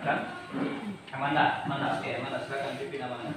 silakan. Amanda, oke, Amanda silakan pimpin Amanda.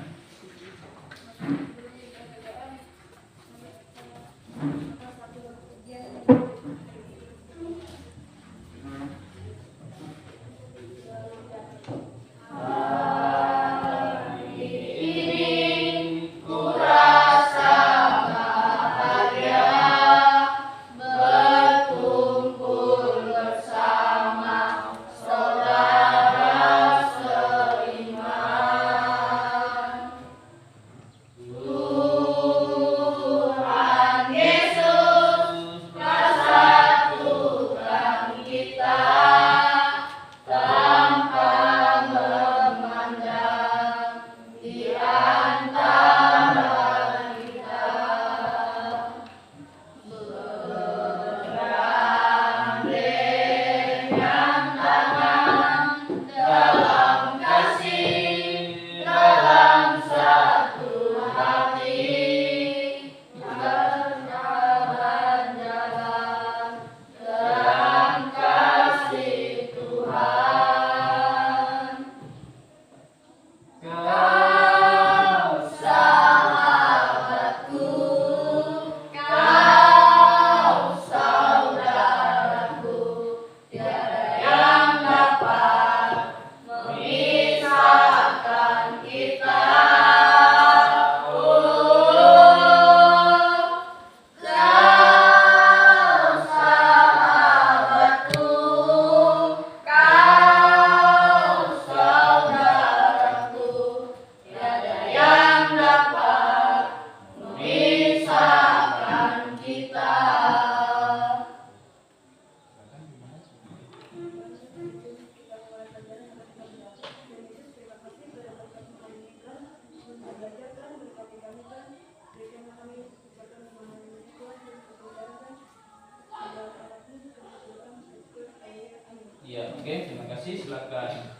Ya, oke, terima kasih. Silakan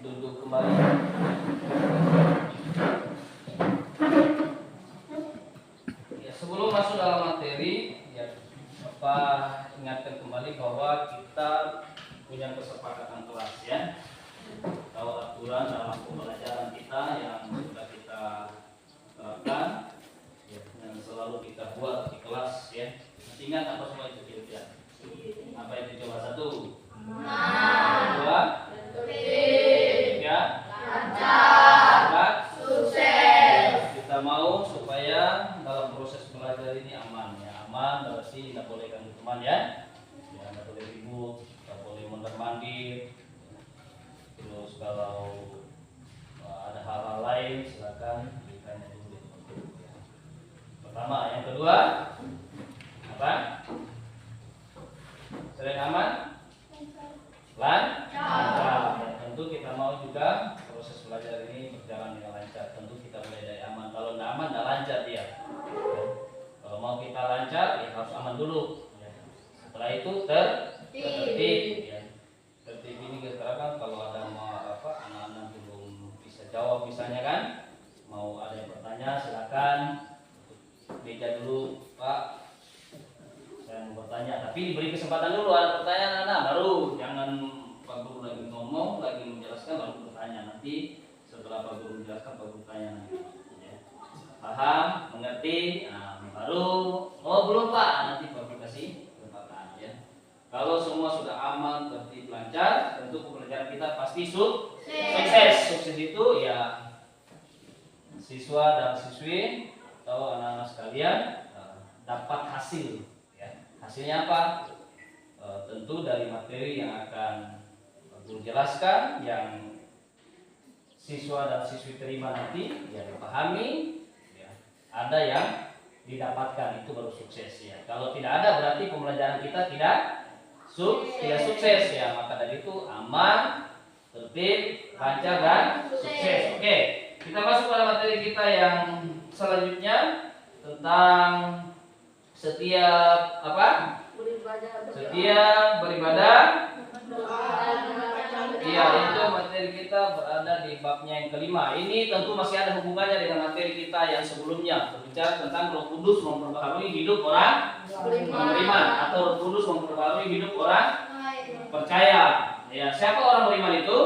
duduk kembali. Ya, sebelum masuk dalam materi, ya, Bapak ingatkan kembali bahwa kita punya kesepakatan kelas, ya. Tahu aturan dalam pembelajaran kita yang sudah kita terapkan, ya, yang selalu kita buat di kelas, ya. Masih ingat apa semua itu kira-kira? Apa itu? Coba satu. Dua, tiga, lancar, sukses. Kita mau supaya dalam proses belajar ini aman, ya. Aman berarti tidak boleh ganggu teman, ya. Ya, tidak boleh ribut, tidak boleh mondar-mandir. Terus kalau ada hal-hal lain silakan ditanya dulu. Ya. Pertama, yang kedua apa? Selain aman, lancar. Ya, tentu kita mau juga proses belajar ini berjalan dengan lancar. Tentu kita mulai dari aman. Kalau tidak aman, tidak lancar dia. Ya. Kalau mau kita lancar, ya harus aman dulu. Ya. Setelah itu tertib. Ya. Tertib ini keterangan kalau ada mau apa, anak-anak belum bisa jawab misalnya kan, mau ada yang bertanya silakan. Meja dulu, Pak. Saya mau bertanya, tapi diberi kesempatan dulu ada pertanyaan anak baru, jangan Pak Guru lagi ngomong, lagi menjelaskan lalu bertanya. Nanti setelah Pak Guru menjelaskan Pak Guru tanya nanti. Ya. Paham, mengerti, nah, baru oh belum Pak, nanti Pak Guru kasih kesempatan, ya. Kalau semua sudah aman, tertib, lancar, tentu pembelajaran kita pasti sukses. Sukses itu ya siswa dan siswi atau anak-anak sekalian dapat hasil. Hasilnya apa? Tentu dari materi yang akan Guru jelaskan, yang siswa dan siswi terima nanti, ya dipahami, ya, ada yang didapatkan, itu baru sukses, ya. Kalau tidak ada berarti pembelajaran kita tidak sukses, ya. Maka dari itu aman, tertib, lancar dan sukses. Oke, kita masuk pada materi kita yang selanjutnya tentang setiap apa? Setiap beribadah. Iya, itu materi kita berada di babnya yang kelima. Ini tentu masih ada hubungannya dengan materi kita yang sebelumnya, berbicara tentang Roh Kudus memperbaharui hidup orang beriman, atau Roh Kudus memperbaharui hidup orang percaya. Ya, siapa orang beriman itu?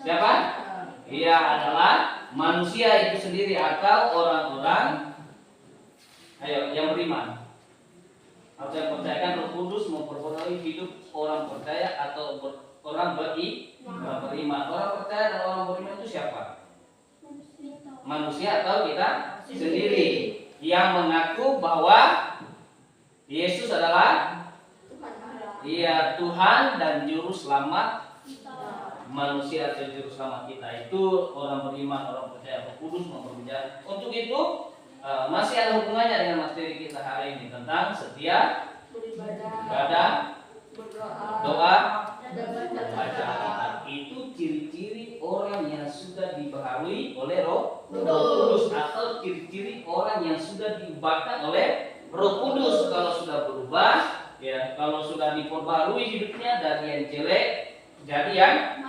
Siapa? Ia adalah manusia itu sendiri atau orang-orang yang beriman atau yang percayakan Roh Kudus memperbarui hidup orang percaya atau orang beriman. Orang percaya dan orang beriman itu siapa? Manusia atau kita sendiri yang mengaku bahwa Yesus adalah Tuhan dan juru selamat manusia atau juru selamat kita. Itu orang beriman, orang percaya. Roh Kudus memperbicara. Untuk itu masih ada hubungannya dengan materi kita hari ini tentang setia beribadah, doa, baca Alkitab. Itu ciri-ciri orang yang sudah dibaharui oleh Roh Kudus atau ciri-ciri orang yang sudah diubahkan oleh Roh Kudus. Kalau sudah berubah, ya, kalau sudah diperbarui hidupnya dari yang jelek jadi yang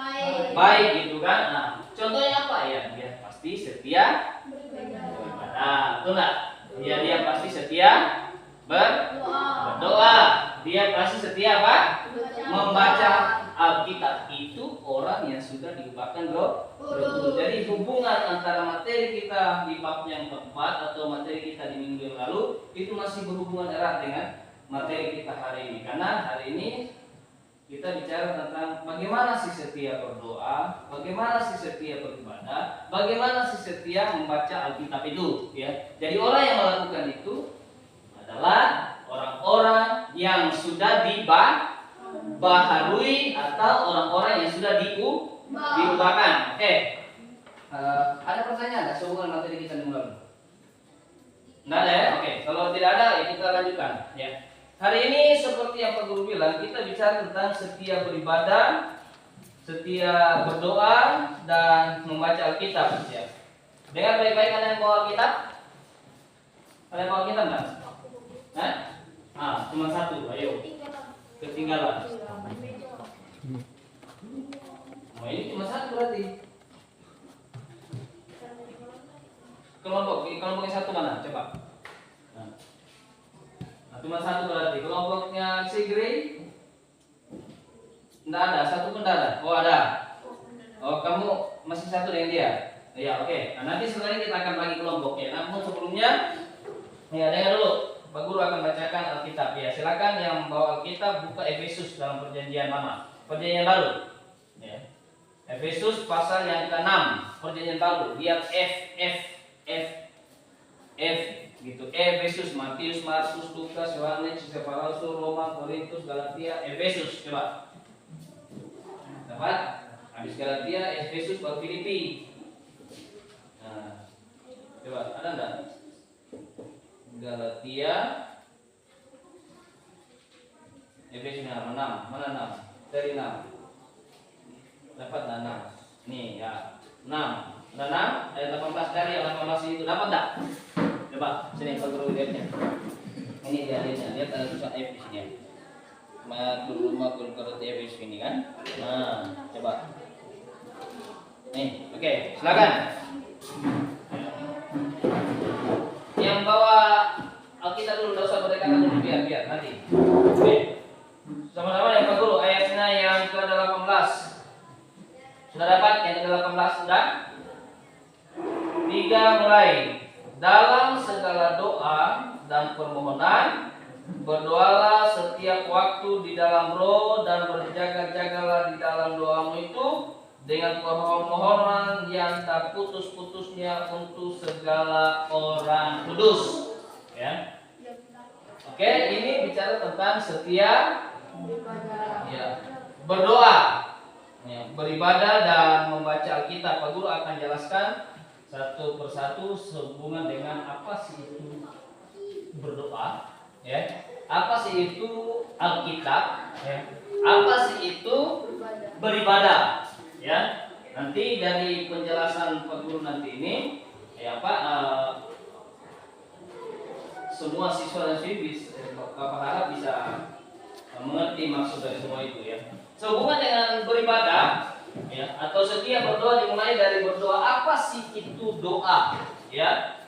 baik gitu kan. Nah, contohnya apa ya? Dia pasti setia beribadah, betul nggak? Ya, dia pasti setia berdoa. Dia pasti setia apa? Membaca Alkitab. Itu orang yang sudah diubahkan Roh Kudus. Jadi hubungan antara materi kita di bab yang keempat atau materi kita di minggu yang lalu itu masih berhubungan erat dengan materi kita hari ini. Karena hari ini kita bicara tentang bagaimana si setia berdoa, bagaimana si setia beribadah, bagaimana si setia membaca Alkitab itu. Ya. Jadi orang yang melakukan itu adalah orang-orang yang sudah dibaharui atau orang-orang yang sudah diubahkan. Oke. Ada pertanyaan nggak sehubungan materi kita minggu lalu? Nggak ada ya? Oke. Kalau tidak ada, ya kita lanjutkan. Ya. Hari ini seperti yang Pak Guru bilang, kita bicara tentang setia beribadah, setia berdoa, dan membaca Alkitab. Ya. Dengar baik-baik, kalian bawa Alkitab? Kalian bawa Alkitab nggak? Cuma satu, ayo. Ketinggalan. Oh, ini cuma satu berarti. Kelompoknya satu mana? Coba. Cuma satu berarti. Kelompoknya si Grey tidak ada, satu pun tidak ada. Oh, ada. Oh, kamu masih satu dengan dia. Ya, oke. Nah, nanti setelah ini kita akan bagi kelompok ya. Namun sebelumnya, ya dengar dulu. Pak Guru akan bacakan Alkitab. Ya, silakan yang bawa Alkitab buka Efesus dalam Perjanjian Lama, Perjanjian Baru. Ya. Efesus pasal yang ke-6 Perjanjian Baru. Lihat F gitu. Efesus, Matius, Markus, Lukas, Yohanes, Stefanus, Roma, Korintus, Galatia, Efesus. Coba. Dapat? Habis Galatia, Efesus, baru Filipi. Nah, coba ada enggak? Galatia, Efesus 6. Mana 6? Dari 6. Dapat 6. Nih ya, 6. Ada 6, ayat 18 dari yang 18 itu dapat enggak? Coba sini Pak Guru lihatnya. Ini dia lihatnya, lihat ada tulisan F di sini. Makul Efesus ini kan. Nah, coba. Nih, oke, silakan. Yang bawa Alkitab dulu, enggak usah berdekatan dulu biar nanti. Oke. Sama-sama ya Pak Guru, ayatnya yang ke-18. Sudah dapat yang ke-18 sudah? 3 mulai. Dalam segala doa dan permohonan berdoalah setiap waktu di dalam roh dan berjaga-jagalah di dalam doamu itu dengan permohonan yang tak putus-putusnya untuk segala orang kudus. Ya. Oke, ini bicara tentang setia ya, berdoa, ya, beribadah dan membaca Alkitab. Pak Guru akan jelaskan satu persatu sehubungan dengan apa sih itu berdoa, ya, apa sih itu Alkitab, ya, apa sih itu beribadah, ya. Nanti dari penjelasan Pak Guru nanti ini, ya semua siswa dan siswi Bapak harap bisa mengerti maksud dari semua itu ya. Sehubungan dengan beribadah ya, atau setia berdoa dimulai dari berdoa. Apa sih itu doa? Ya,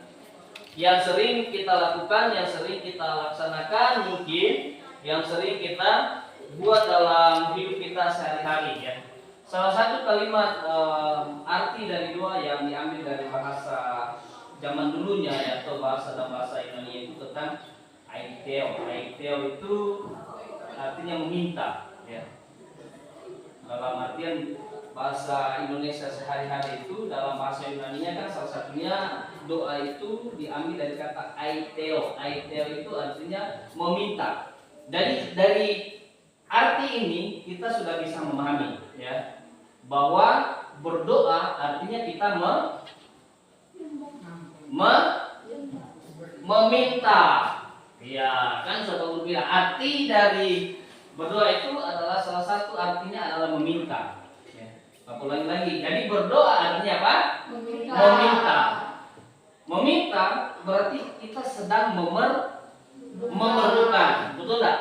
yang sering kita lakukan, yang sering kita laksanakan, mungkin yang sering kita buat dalam hidup kita sehari-hari ya. salah satu kalimat arti dari doa yang diambil dari bahasa zaman dulunya ya, atau dalam bahasa Yunani itu tentang aiteo. Aiteo itu artinya meminta ya. Dalam artian bahasa Indonesia sehari-hari itu, dalam bahasa Yunaninya kan salah satunya doa itu diambil dari kata aiteo. Aiteo itu artinya meminta. Dari arti ini kita sudah bisa memahami ya, bahwa berdoa artinya kita meminta. Ya, kan sudah bilang arti dari berdoa itu adalah salah satu artinya adalah meminta. Ya. Aku ulangi lagi. Jadi berdoa artinya apa? Meminta. Meminta berarti kita sedang memerlukan, betul tak?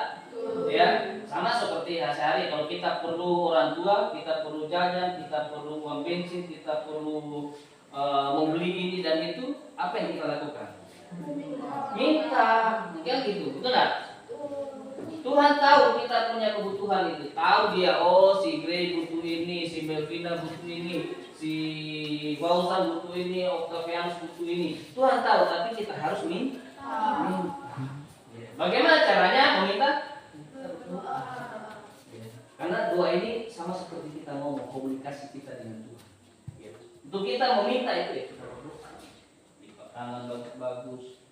Ya, sama seperti sehari kalau kita perlu orang tua, kita perlu jajan, kita perlu uang bensin, kita perlu membeli ini dan itu, apa yang kita lakukan? Minta, mungkin gitu, betul tak? Tuhan tahu kita punya kebutuhan itu, tahu dia, oh si Grey butuh ini, si Melvina butuh ini, si Bausan butuh ini, Octavianus butuh ini. Tuhan tahu, tapi kita harus minta. Bagaimana caranya meminta? Karena doa ini sama seperti kita ngomong, komunikasi kita dengan Tuhan. Untuk kita meminta itu ya kita berdoa, lipat tangan bagus.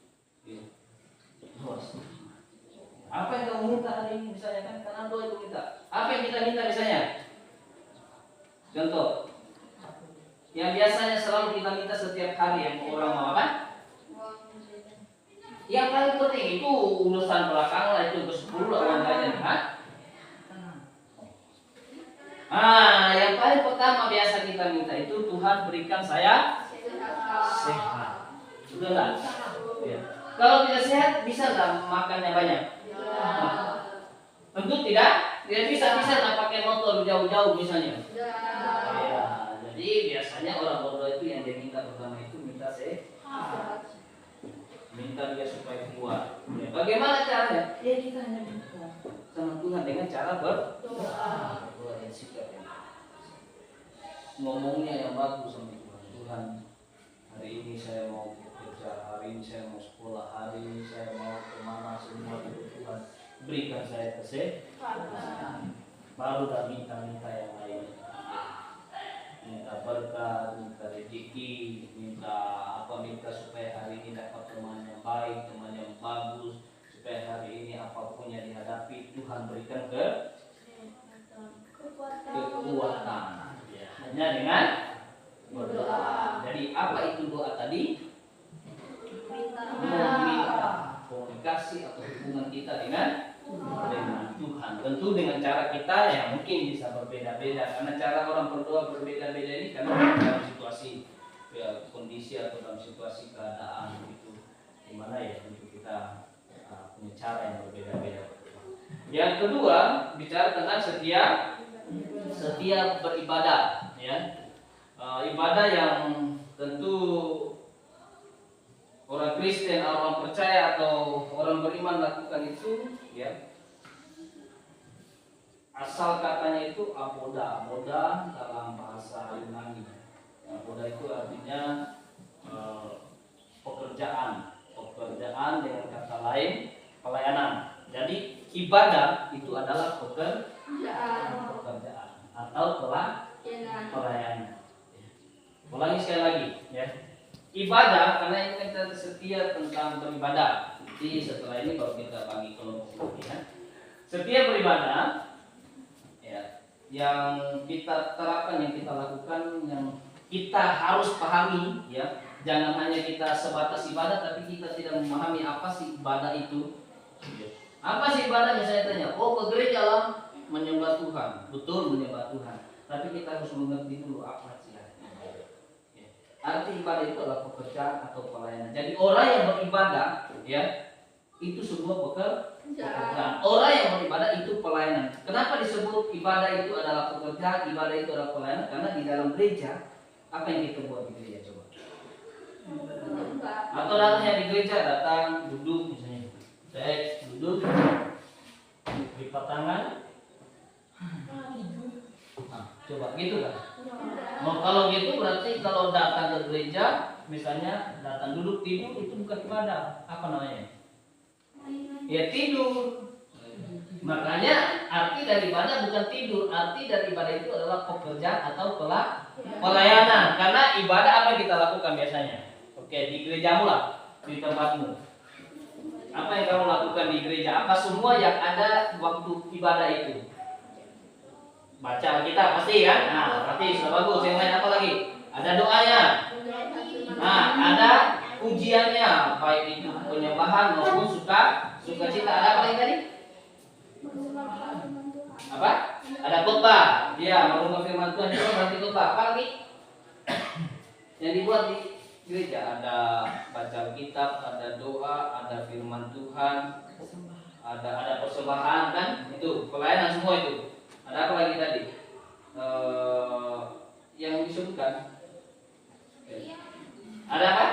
Apa yang kamu minta hari ini misalnya, kan karena doa itu minta. Apa yang kita minta misalnya? Contoh, yang biasanya selalu kita minta setiap hari yang orang mau apa? Yang paling penting itu urusan belakang lah, itu ke-10 orang lain, yang paling pertama biasa kita minta itu Tuhan berikan saya sehat. Betul nggak? Ya. Kalau tidak sehat bisa nggak makannya banyak? Tentu tidak. Tidak bisa nggak pakai motor jauh-jauh misalnya. Ya. Jadi biasanya orang berdoa itu yang dia minta pertama itu minta sehat. Minta dia supaya kuat. Ya. Bagaimana caranya? Ya kita hanya minta sama Tuhan dengan cara berdoa. Ngomongnya yang bagus sama Tuhan. Tuhan, hari ini saya mau bekerja, hari ini saya mau sekolah, hari ini saya mau kemana, semua itu Tuhan berikan saya kesehatan. Baru dah minta yang lain. Minta berkat, minta rezeki, minta supaya hari ini dapat teman yang baik, teman yang bagus, supaya hari ini apapun yang dihadapi Tuhan berikan kekuatan. Ya, hanya dengan berdoa. Jadi apa itu doa tadi? Meminta, komunikasi atau hubungan kita dengan Tuhan. Tentu dengan cara kita yang mungkin bisa berbeda-beda, karena cara orang berdoa berbeda-beda ini karena dalam situasi ya, kondisi atau dalam situasi keadaan itu gimana ya, untuk kita punya cara yang berbeda-beda. Yang kedua, bicara tentang setia beribadah ya. Ibadah yang tentu orang Kristen, orang percaya atau orang beriman lakukan itu ya. Asal katanya itu aboda dalam bahasa Yunani. Aboda itu artinya pekerjaan dengan kata lain pelayanan. Jadi ibadah itu adalah pekerjaan atau pelayanan. Ulangi sekali lagi ya. Ibadah, karena ini kita setia tentang beribadah. Jadi setelah ini baru kita bagi kelompok ya. Setia beribadah ya, yang kita terapkan, yang kita lakukan, yang kita harus pahami ya. Jangan hanya kita sebatas ibadah tapi kita tidak memahami apa sih ibadah itu. Apa sih ibadah? Misalnya tanya, oh ke gereja lah menyembah Tuhan. Betul, menyembah Tuhan. Tapi kita harus mengerti dulu apa sih ibadah. Arti ibadah itu adalah pekerjaan atau pelayanan. Jadi orang yang beribadah ya, itu sebuah pekerjaan. Orang yang beribadah itu pelayanan. Kenapa disebut ibadah itu adalah pekerjaan, ibadah itu adalah pelayanan? Karena di dalam gereja, apa yang kita buat di gereja coba? Atau datangnya di gereja, datang, duduk misalnya. Duduk, lipat tangan, Coba gitu kan? Oh, kalau gitu berarti kalau datang ke gereja, misalnya datang duduk tidur itu bukan ibadah. Apa namanya? Ya tidur. Makanya arti dari ibadah bukan tidur. Arti dari ibadah itu adalah pekerjaan atau pelayanan. Karena ibadah apa yang kita lakukan biasanya? Oke, di gerejamu lah, di tempatmu. Apa yang kamu lakukan di gereja? Apa semua yang ada waktu ibadah itu? Baca Alkitab pasti kan? Nah, berarti sudah bagus. Yang lain apa lagi? Ada doanya. Nah, ada ujiannya, baik itu penyembahan maupun sukacita. Ada apa lagi tadi? Apa? Ada khotbah. Dia merubah firman Tuhan itu berarti khotbah. Apa lagi? Yang dibuat di gereja ada baca Alkitab, ada doa, ada firman Tuhan, ada persembahan kan? Itu pelayanan semua itu. Ada apa lagi tadi? Yang disebutkan? Ada apa?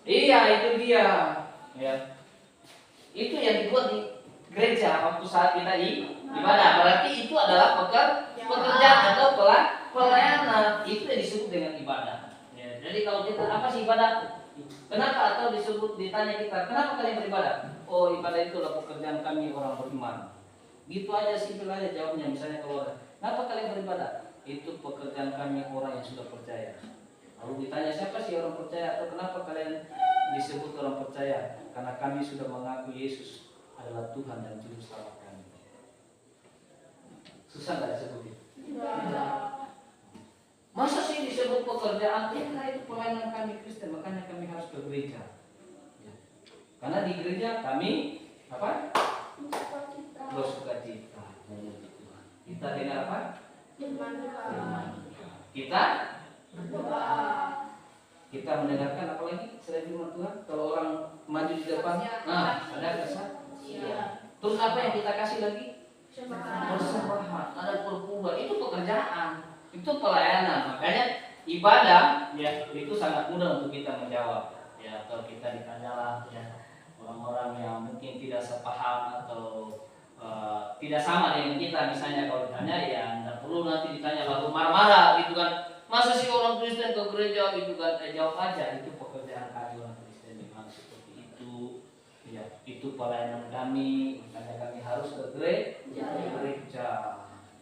Iya, itu dia. Ya. Itu yang dibuat di gereja waktu saat kita ibadah. Berarti itu adalah pekerjaan atau pelayanan. Itu yang disebut dengan ibadah. Ya. Jadi kalau kita apa sih ibadah? Kenapa atau ditanya kita, kenapa kalian beribadah? Oh, ibadah itu adalah pekerjaan kami orang beriman. Gitu aja simpel aja jawabnya. Misalnya kalau kenapa kalian beribadah? Itu pekerjaan kami orang yang sudah percaya. Lalu ditanya siapa sih orang percaya atau kenapa kalian disebut orang percaya? Karena kami sudah mengaku Yesus adalah Tuhan dan Juru Selamat kami. Susah nggak disebutin? Masa sih disebut pekerjaan? Ya karena itu pelayanan kami Kristen, makanya kami harus ke gereja. Ya. Karena di gereja kami apa? Bersukacita. Kita dengar apa? Firman Tuhan. Kita berdoa. Kita mendengarkan apa lagi selain firman Tuhan? Kalau orang maju di depan, ada kesaksian. Terus apa yang kita kasih lagi? Persembahan. Ada perpuluhan. Itu pekerjaan. Itu pelayanan. Makanya ibadah ya itu sangat mudah untuk kita menjawab. Ya kalau kita ditanyalah ya orang-orang yang mungkin tidak sepaham atau tidak sama dengan kita, misalnya kalau ditanya ya tidak perlu nanti ditanya lalu marah-marah gitu kan, masa sih orang Kristen ke gereja gitu kan, jawab aja itu pekerjaan kami orang Kristen memang seperti itu ya, itu pelayanan kami, makanya kami harus ke gereja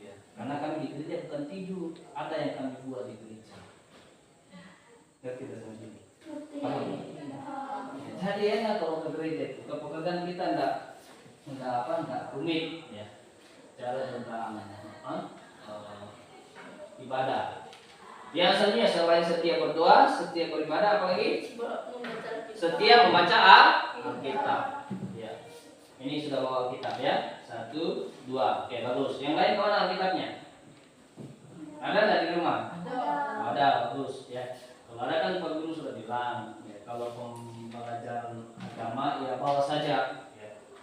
ya. Karena kami di gereja bukan tidur, ada yang kami buat di gereja. Ngerti tidak sama ini? Jadi enak kalau ke gereja itu, pekerjaan kita enggak rumit ya. Cara tentang ibadah. Biasanya selain setia berdoa, setia beribadah, apalagi setia membaca Alkitab. Ya. Ini sudah bawa Alkitab ya. 1, 2. Oke, bagus. Yang lain kemana Alkitabnya? Ada nggak di rumah? Ada, bagus ya. Kalau ada kan Pak Guru sudah bilang. Ya, kalau pembelajaran agama ya bawa saja.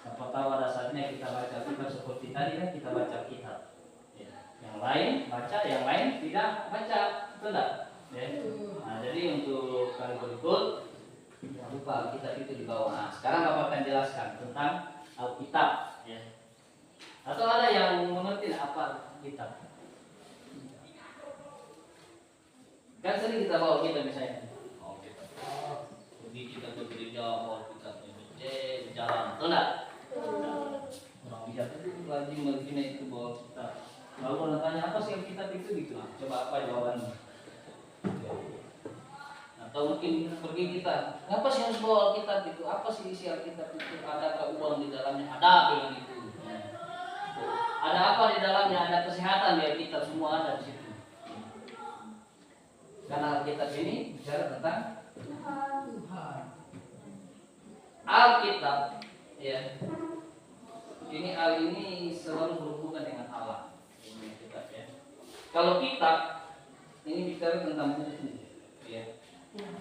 Siapa tahu ada saatnya kita baca kitab seperti tadi kan kita baca kitab. Ya. Yang lain baca, yang lain tidak baca, betul tidak? Ya. Nah, jadi untuk kali berikut jangan lupa Alkitab itu di bawah. Nah, sekarang Bapak akan jelaskan tentang Alkitab. Ya. Atau ada yang mengerti apa Alkitab? Kan sering kita bawa kita misalnya. Oh, kita pergi kita ke gereja, bawa kita ke jalan, betul tidak? Orang biasa itu lagi begini itu bawa kita. Lalu orang tanya apa sih Alkitab itu gitu? Coba apa jawabannya? Atau mungkin pergi kita, apa sih harus bawa Alkitab itu? Apa sih isi Alkitab itu? Adakah uang di dalamnya? Ada dengan itu. Ada apa di dalamnya? Ada kesehatan di Alkitab, semua ada di situ. Karena Alkitab ini bicara tentang Tuhan. Alkitab ya. Ini selalu berhubungan dengan Allah. Ini kitab ya. Kalau kitab ini bicara tentang buku ya.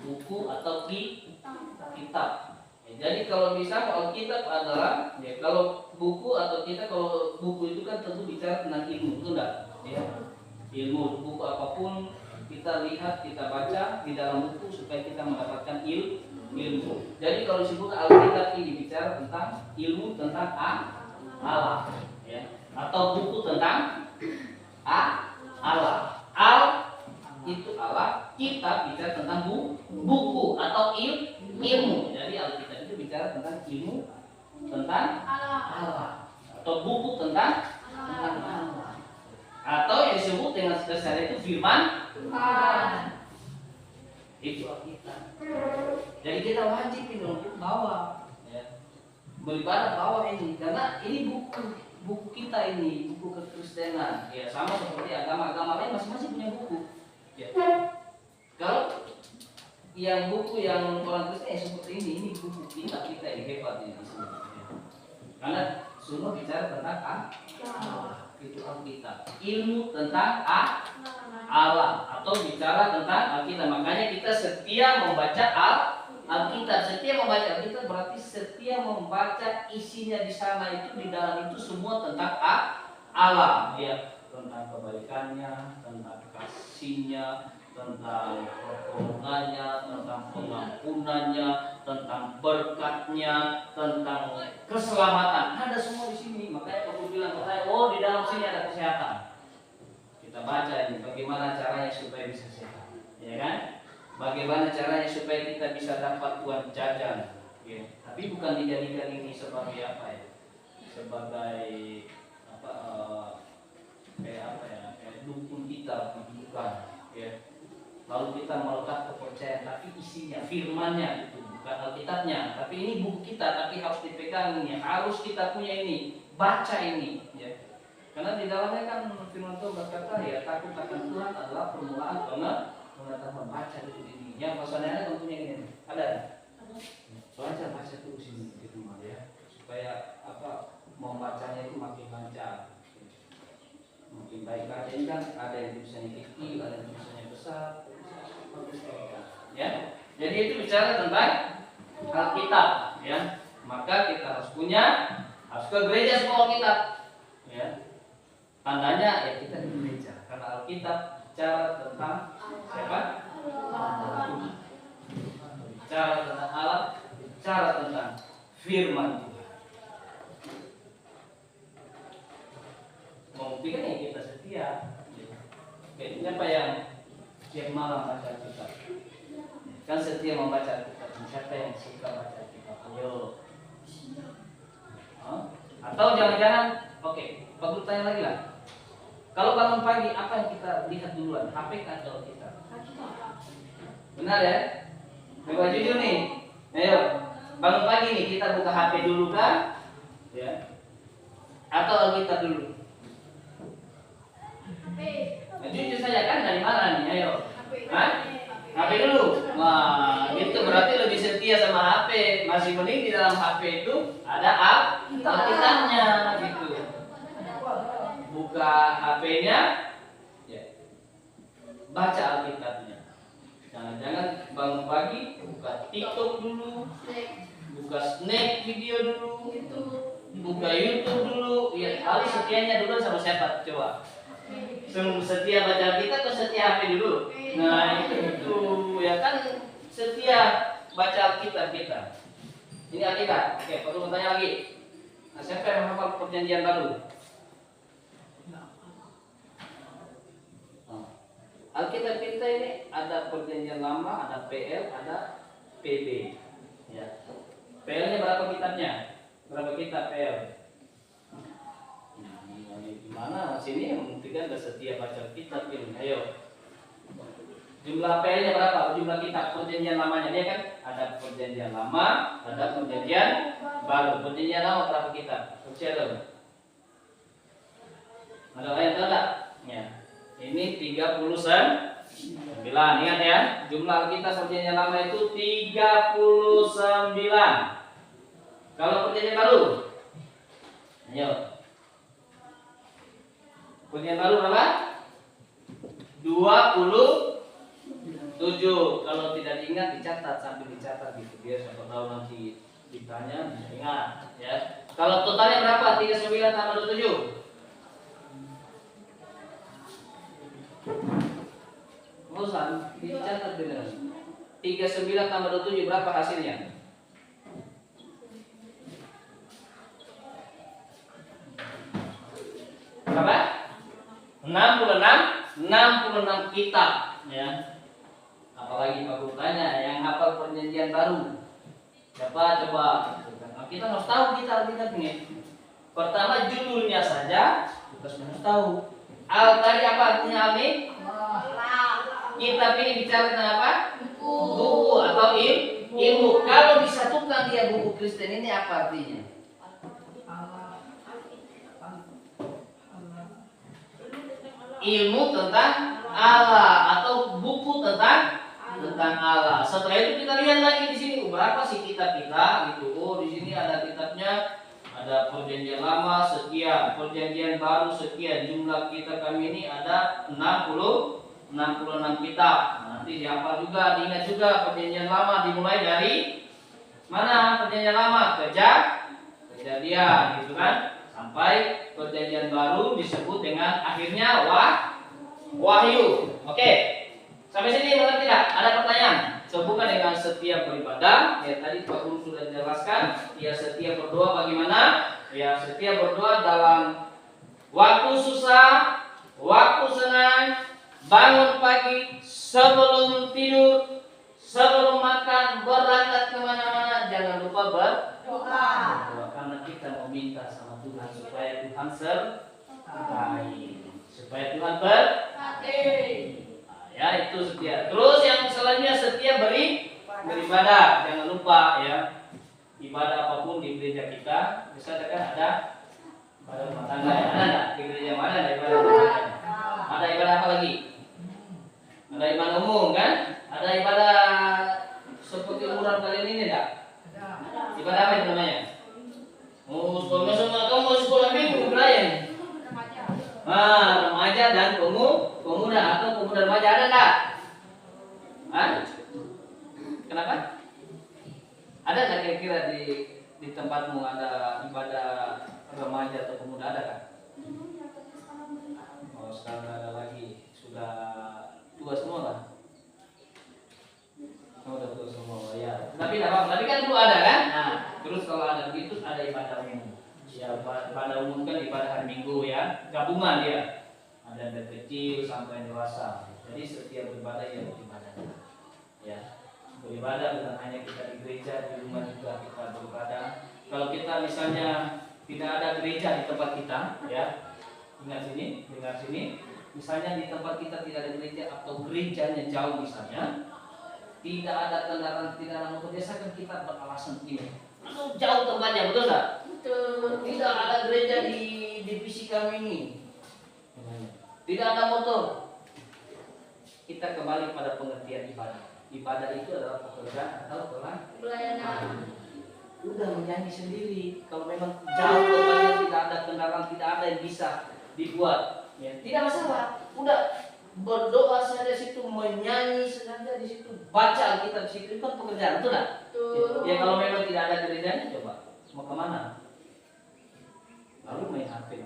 Buku atau kitab. Ya, jadi kalau bisa Alkitab adalah ya, kalau buku atau kitab, kalau buku itu kan tentu bicara tentang ilmu, betul enggak? Ya. Ilmu, buku apapun kita lihat, kita baca di dalam buku supaya kita mendapatkan ilmu. Jadi kalau disebut Alkitab ini bicara tentang ilmu tentang Allah, ya, atau buku tentang Allah. Al itu Allah, kitab bicara tentang buku atau ilmu. Jadi Alkitab itu bicara tentang ilmu tentang Allah atau buku tentang Allah. Atau yang disebut dengan dasar itu firman itu Alkitab. Jadi kita wajib ini untuk bawa, ya. Beribadah bawa ini karena ini buku kita ini, buku kekristenan. Ya sama seperti agama-agama lain masing-masing punya buku. Ya. Kalau yang buku yang orang Kristen seperti ini buku kita yang hebat ini sebenarnya. Karena semua bicara tentang Allah, itu Alkitab. Ilmu tentang Allah atau bicara tentang Alkitab. Makanya kita setia membaca Alkitab. Setia membaca Alkitab berarti setia membaca isinya di sana itu, di dalam itu semua tentang Allah. Ya, tentang kebaikannya, tentang kasihnya, tentang pertolongannya, tentang pengampunannya, tentang berkatnya, tentang keselamatan. Ada semua di sini. Makanya aku bilang katanya, oh di dalam sini ada kesehatan. Kita baca ini bagaimana caranya supaya bisa sehat, ya kan? Bagaimana caranya supaya kita bisa dapat uang jajan, ya. Tapi bukan dijadikan ini sebagai apa ya? Sebagai apa? Kayak dukun kita, bukan, ya. Lalu kita melekat kepercayaan, tapi isinya, firmannya itu bukan Alkitabnya, tapi ini buku kita, tapi harus dipegang ini, harus kita punya ini, baca ini, ya. Karena di dalamnya kan firman Tuhan berkata ya takut akan Tuhan adalah permulaan pengetahuan. Baca itu ini. Yang pasalnya tentunya ini ada. Baca terus ini di rumah ya, supaya apa membacanya itu makin lancar. Mungkin baik baca ini kan ada yang tulisannya kecil, ada yang tulisannya besar. Ya, jadi itu bicara tentang Alkitab, ya. Maka kita harus harus ke gereja sekolah Alkitab, ya. Tandanya ya kita di gereja, karena Alkitab bicara tentang siapa? Bicara tentang Allah, bicara tentang firman Tuhan. Membuktikan ya kita setia. Siapa yang tiap malam baca Alkitab? Kan setia membaca Alkitab. Siapa yang suka baca Alkitab? Ayo. Atau jangan-jangan, oke, aku tanya lagi lah. Kalau bangun pagi, apa yang kita lihat duluan? HP atau Alkitab? Benar ya? Coba jujur nih. Ayo, bangun pagi nih kita buka HP dulu kan? Ya. Atau Alkitab dulu? Nah, jujur saja kan dari mana nih? Ayo. Hah? HP dulu. Wah, itu berarti lebih setia sama HP. Masih mending di dalam HP itu ada Alkitabnya gitu. Buka HP-nya, ya. Baca Alkitabnya. Jangan-jangan bangun pagi buka TikTok dulu, buka snack video dulu, buka YouTube dulu. Ya, harus setianya dulu sama siapa? Coba. Setia baca Alkitab atau setia HP dulu? Nah itu ya kan setia baca Alkitab kita. Ini Alkitab. Oke, perlu bertanya lagi. Nah, siapa yang menghafal perjanjian baru? Alkitab kita ini ada perjanjian lama, ada PL, ada PB. Ya. PL-nya berapa kitabnya? Berapa kitab PL? Gimana? Sini yang membuktikan setia baca kitab ini. Ayo. Jumlah PL-nya berapa? Jumlah kitab perjanjian lamanya dia kan ada perjanjian lama, ada perjanjian baru. Perjanjian lama berapa kitab? Siapa? Ada lain tak ada? Ya. Ini 39. Ingat ya, jumlah kita perjanjian lama itu 39. Kalau perjanjian baru? Ayo. Perjanjian baru berapa? 27. Kalau tidak diingat dicatat, sambil dicatat gitu biar siapa tahu nanti ditanya bisa ingat ya. Kalau totalnya berapa? 39 tambah 27. Bosan, dicatat benar. 39 tambah 27 berapa hasilnya? Berapa? 66 66 kitab, ya. Apalagi Pak Guru tanya yang hafal perjanjian baru. Siapa coba? Nah, kita harus tahu kita ini. Pertama judulnya saja kita sudah harus tahu. Al tadi apa artinya al ini? Kitab ini bicara tentang apa? Buku atau ilmu. Kalau disatukan dia buku Kristen ini apa artinya? Ilmu tentang Allah atau buku tentang Allah. Setelah itu kita lihat lagi di sini berapa sih kitab kita gitu. Oh, di sini ada kitabnya, ada perjanjian lama sekian, perjanjian baru sekian. Jumlah kitab kami ini ada 66 kitab. Nanti dihafal juga, diingat juga perjanjian lama dimulai dari mana? Perjanjian lama Kejadian gitu kan, sampai perjanjian baru disebut dengan akhirnya Wahyu. Oke. Sampai sini mengerti tidak? Ada pertanyaan? Sehubungan dengan setia beribadah, ya tadi Pak Guru sudah jelaskan. Ya setia berdoa bagaimana? Ya setia berdoa dalam waktu susah, waktu senang, bangun pagi, sebelum tidur, sebelum makan, berangkat kemana-mana, jangan lupa berdoa. Karena kita mau minta sama Tuhan supaya Tuhan sertai, supaya Tuhan berkati. Ya itu setia. Terus yang selanjutnya setia beribadah. Jangan lupa ya, ibadah apapun di gereja kita, misalnya kan ada ibadah rumah tangga ya, ada nggak di gereja mana ada ibadah rumah tangga? Ada ibadah apa lagi? Ada ibadah umum kan? Ada ibadah seperti umuran kalian ini enggak? Ibadah apa itu namanya? Oh, kamu sekolah minggu berapa? Remaja dan pemuda atau pemuda remaja ada enggak? Kenapa? Ada nggak kira-kira di tempatmu ada ibadah remaja atau pemuda ada kan? Oh sekarang nggak ada lagi, sudah tua semua lah. Oh, udah tua semua ya. Tapi tidak apa-apa. Tapi kan dulu ada kan? Nah, terus kalau ada begitu ada ibadah umum. Ya, pada umum kan ibadah hari Minggu ya, gabungan dia. Ada dari kecil sampai dewasa. Jadi setiap beribadah ya beribadah. Ya, beribadah bukan hanya kita di gereja, di rumah juga kita beribadah. Kalau kita misalnya tidak ada gereja di tempat kita, ya, dengar sini. Misalnya di tempat kita tidak ada gereja atau gerejanya jauh misalnya, tidak ada kendaraan, tidak ada motor, biasakan kita beralasan ini. Jauh tempatnya, betul nggak? Tidak ada gereja di divisi kami ini. Tidak ada motor. Kita kembali pada pengertian ibadah. Ibadah itu adalah pekerjaan atau pelayanan. Udah menyanyi sendiri. Kalau memang jauh tempatnya tidak ada kendaraan, tidak ada yang bisa dibuat, ya, tidak masalah. Udah berdoa saja di situ, menyanyi saja di situ, baca kita di situ, itu kan pekerjaan, betul nggak? Ya kalau memang tidak ada gerejanya, coba mau kemana? Lalu main HP.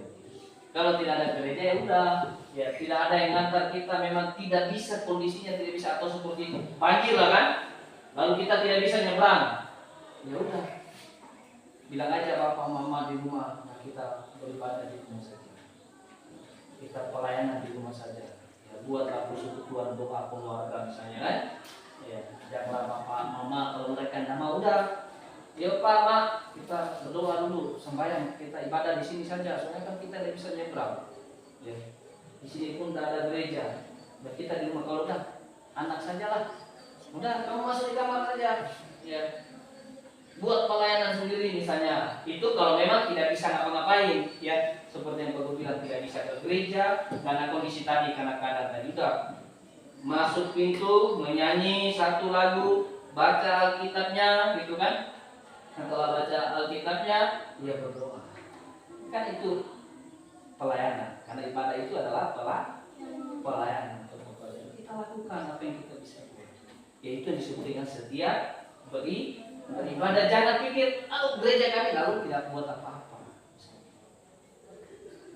Kalau tidak ada gereja ya udah, ya tidak ada yang ngantar kita, memang tidak bisa, kondisinya tidak bisa, atau seperti banjir lah kan, lalu kita tidak bisa nyebrang, ya udah, bilang aja bapak mama di rumah, nah kita beribadah di rumah saja, kita pelayanan di rumah saja, ya buatlah persekutuan doa keluarga misalnya kan, ya janganlah bapak mama kalau mereka tidak mau, udah. Ya Pak, Mak, kita berdoa dulu, sembahyang, kita ibadah di sini saja. Soalnya kan kita tidak bisa nyebrang. Ya. Di sini pun tidak ada gereja. Dan kita di rumah, kalau udah anak sajalah. Udah, kamu masuk di kamar saja. Ya. Buat pelayanan sendiri misalnya. Itu kalau memang tidak bisa ngapa-ngapain, ya. Seperti yang Pak Guru bilang, tidak bisa ke gereja karena kondisi tadi, karena keadaan tadi. Udah. Masuk pintu, menyanyi satu lagu, baca Alkitabnya, gitu kan? Setelah baca Alkitabnya, dia berdoa. Kan itu pelayanan. Karena ibadah itu adalah pelayanan. Kita lakukan apa yang kita bisa buat. Yaitu disebut dengan setia beribadah. Jangan pikir, gereja kami lalu tidak buat apa-apa.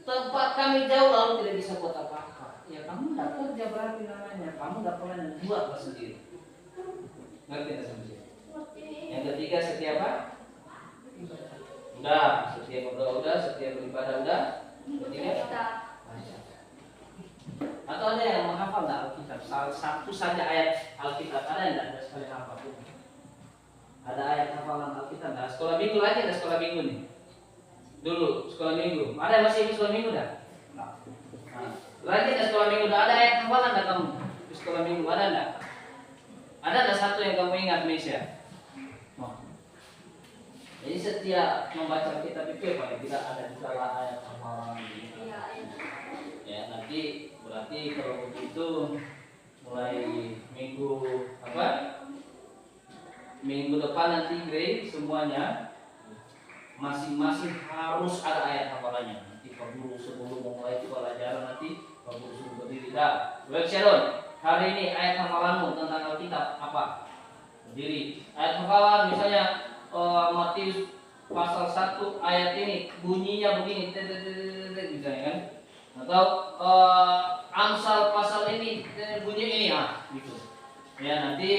Tempat kami jauh lalu tidak bisa buat apa-apa. Ya kamu tidak kerja berarti namanya. Kamu tidak pelayanan, buatlah sendiri. Ngerti tidak sampai sini? Yang ketiga setia apa? Udah, setia berdoa udah, setia beribadah udah. Ketiga Atau ada yang menghafal nggak Alkitab? Satu saja ayat Alkitab ada yang nggak sekali hafal? Ada ayat hafalan Alkitab nggak? Sekolah minggu aja, ada sekolah minggu nih. Dulu sekolah minggu. Ada yang masih ikut sekolah minggu dah? Nah, lagi ada sekolah minggu dah. Ada ayat hafalan nggak kamu? Di sekolah minggu ada nggak? Ada nggak satu yang kamu ingat Mesia? Oh. Jadi setiap membaca kitab itu paling tidak ada juga ayat hafalan. Ya nanti berarti kalau begitu mulai minggu apa? Minggu depan nanti grade semuanya masing-masing harus ada ayat hafalannya. Nanti Pak Guru sebelum memulai pelajaran nanti Pak Guru suruh berdiri. Dah, baik Sharon, hari ini ayat hafalanmu tentang Alkitab apa? Berdiri. Ayat hafalan misalnya Matius pasal 1 ayat ini bunyinya begini, misalnya kan? Atau Amsal pasal ini bunyi ini gitu. Ya nanti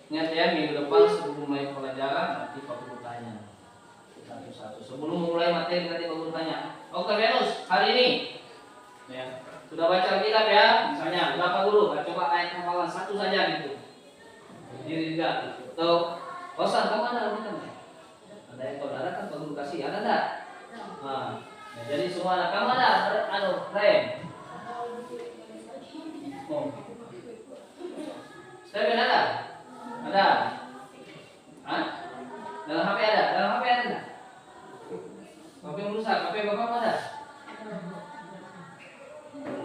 ingat ya minggu depan sebelum mulai pelajaran nanti Pak Guru tanya satu-satu. Sebelum mulai materi nanti Pak Guru tanya. Oke Venus, hari ini ya sudah baca Alkitab ya? Misalnya berapa guru? Coba ayat hafalan satu saja gitu. Berdiri juga. Atau kosan kamu ada Alkitab? Ada yang kalau ada kan Pak Guru kasih, ada enggak? Nah, ya, jadi semua ada. Kamu ada? Rem. Oh. Steven ada? Ada? Hah? Dalam HP ada? Dalam HP ada enggak? HP rusak, HP bapak ada?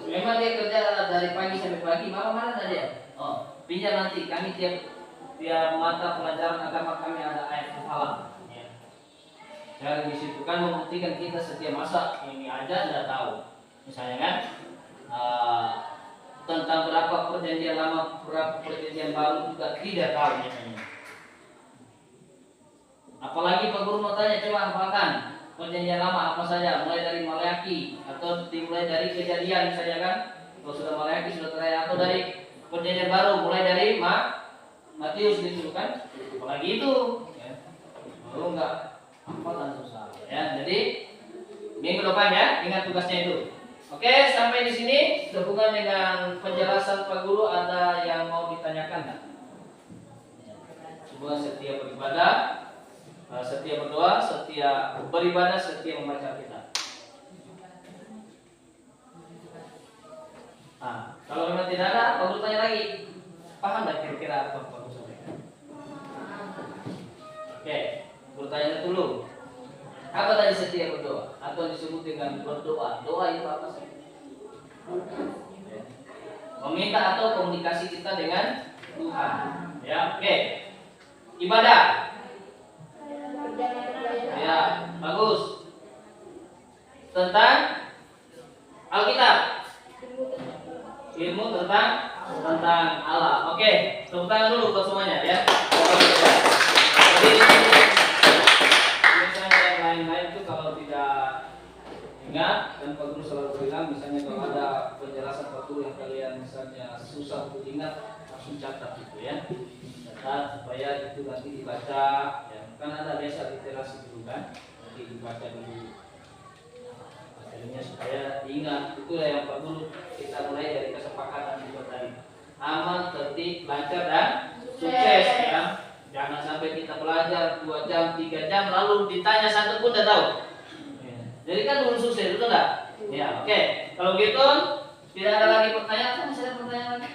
Memang dia kerja dari pagi sampai pagi, malam mana dia? Oh, pinjam nanti, kami tiap mata pelajaran agama kami ada ayat hafalan. Ya. Dan di situ kan membuktikan kita setiap masa ini aja tidak tahu. Misalnya kan, tentang berapa perjanjian lama, berapa perjanjian baru juga tidak tahu misalnya. Apalagi Pak Guru mau tanya, coba hafalkan perjanjian lama apa saja, mulai dari Maleakhi atau dimulai dari Kejadian misalnya kan. Kalau sudah Maleakhi sudah terakhir, atau dari perjanjian baru mulai dari Matius gitu kan. Apalagi itu ya. Kalau enggak hafalan susah ya. Jadi minggu depan ya, ingat tugasnya itu. Oke, sampai di sini sehubungan dengan penjelasan Pak Guru ada yang mau ditanyakan enggak? Semua setia beribadah, setia berdoa, setia beribadah, setia membaca Alkitab. Nah, kalau memang tidak ada, Pak Guru tanya lagi. Paham nggak kira-kira apa Pak Guru sampaikan? Oke, bertanya dulu. Apa tadi setia berdoa? Atau disebut dengan berdoa? Doa itu apa sih? Meminta atau komunikasi kita dengan Tuhan. Ya, oke. Ibadah. Ya, bagus. Tentang Alkitab. Ilmu tentang Allah. Oke, tepuk tangan dulu buat semuanya ya. Jadi misalnya yang lain-lain itu kalau tidak ingat, dan Pak Guru selalu bilang misalnya kalau ada penjelasan Pak Guru yang kalian misalnya susah untuk ingat, langsung catat gitu ya. Catat supaya itu nanti dibaca ya. Kan ada biasa literasi dulu kan, nanti dibaca dulu materinya supaya diingat. Itulah yang Pak Guru kita mulai dari kesepakatan juga tadi. Aman, tertib, lancar dan sukses ya. Jangan sampai kita belajar 2 jam, 3 jam lalu ditanya satu pun tidak tahu. Ya. Jadi kan belum sukses, betul enggak? Ya, oke. Kalau gitu tidak ada lagi pertanyaan, masih ada pertanyaan lagi?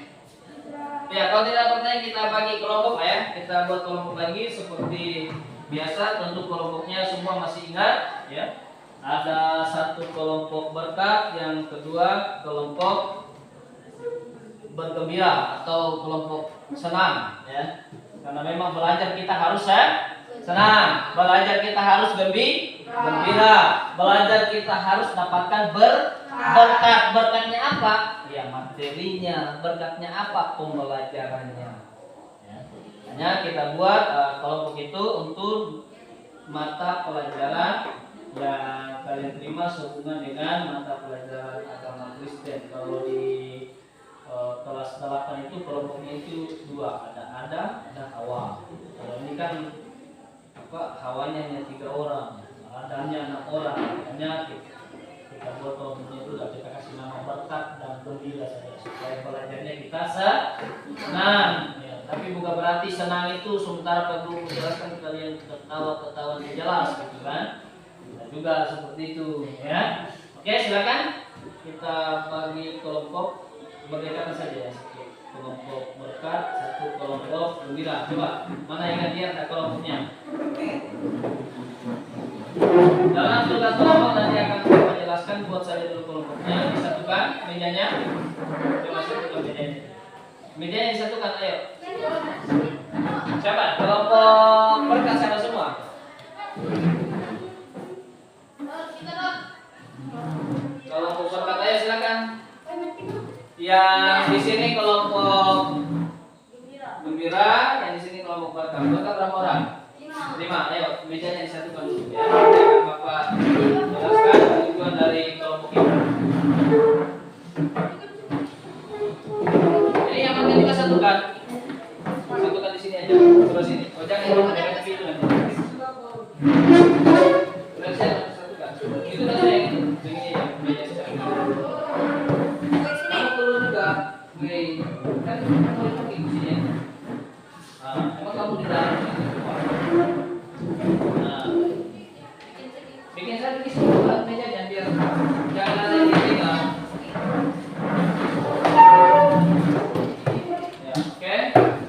Ya, kalau tidak ada pertanyaan kita bagi kelompok ya. Kita buat kelompok lagi seperti biasa. Tentu kelompoknya semua masih ingat ya. Ada satu kelompok berkat, yang kedua kelompok bergembira atau kelompok senang ya. Karena memang belajar kita harus senang, belajar kita harus gembira, belajar kita harus dapatkan berkat. Berkatnya apa? Ya materinya. Berkatnya apa? Pembelajarannya. Ya. Hanya kita buat kelompok itu untuk mata pelajaran yang kalian terima sehubungan dengan mata pelajaran agama Kristen. Kalau di kelas 8 itu kelompoknya itu 2, ada Hawa. Kalau ini kan Hawanya hanya 3 orang, Adamnya 6 orang. Makanya kita buat kelompoknya itu kita kasih nama berkat dan gembira saja, supaya belajarnya kita senang. Ya, tapi bukan berarti senang itu sementara perlu menjelaskan kalian ketawa jelas, gitu kan? Tidak juga seperti itu, ya. Oke, silakan kita bagi kelompok, bedakan saja ya. Kelompok berkat, satu kelompok gembira. Coba, mana ingat dia ada kelompoknya? Dalam tugas kelompok nanti akan saya menjelaskan, buat saya dulu kelompoknya. Disatukan mejanya. Coba satukan mejanya. Mejanya disatukan, ayo. Siapa? Kelompok berkat siapa semua? Kelompok berkat, ayo silakan. Yang di sini kelompok gembira, yang di sini kelompok berkat. Berkat berapa orang? 5. Ayo, mejanya disatukan dulu ya. Nanti akan Bapak jelaskan tujuan dari kelompok ini. Jadi yang penting kita satukan. Satukan di sini aja. Terus sini. Oh jangan jangan tapi itu nanti. Terus saya satukan. Itu kan saya begini ya, meja secara. Kamu perlu juga kan kamu pakai di sini. Emang kamu di dalam ini. Nah, bikin satu kisah buat mejanya biar jangan ada yang ditinggal. Ya, oke.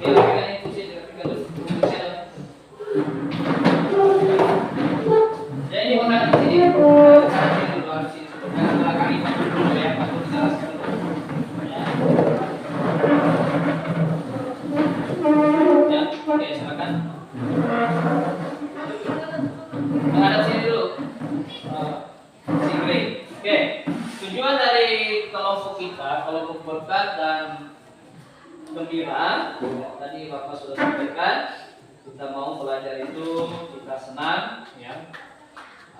Kita pegang ini kursi, kita pegang dulu. Ya ini makan di sini. Sini dulu, harus sini. Jangan belakang ini dulu ya, Pak. Jelaskan dulu. Ya, oke, silakan. Menghadap sini dulu. Singring. Oke. Tujuan dari kelompok kita, kelompok berkat dan gembira. Tadi Bapak sudah sampaikan, kita mau belajar itu kita senang, ya.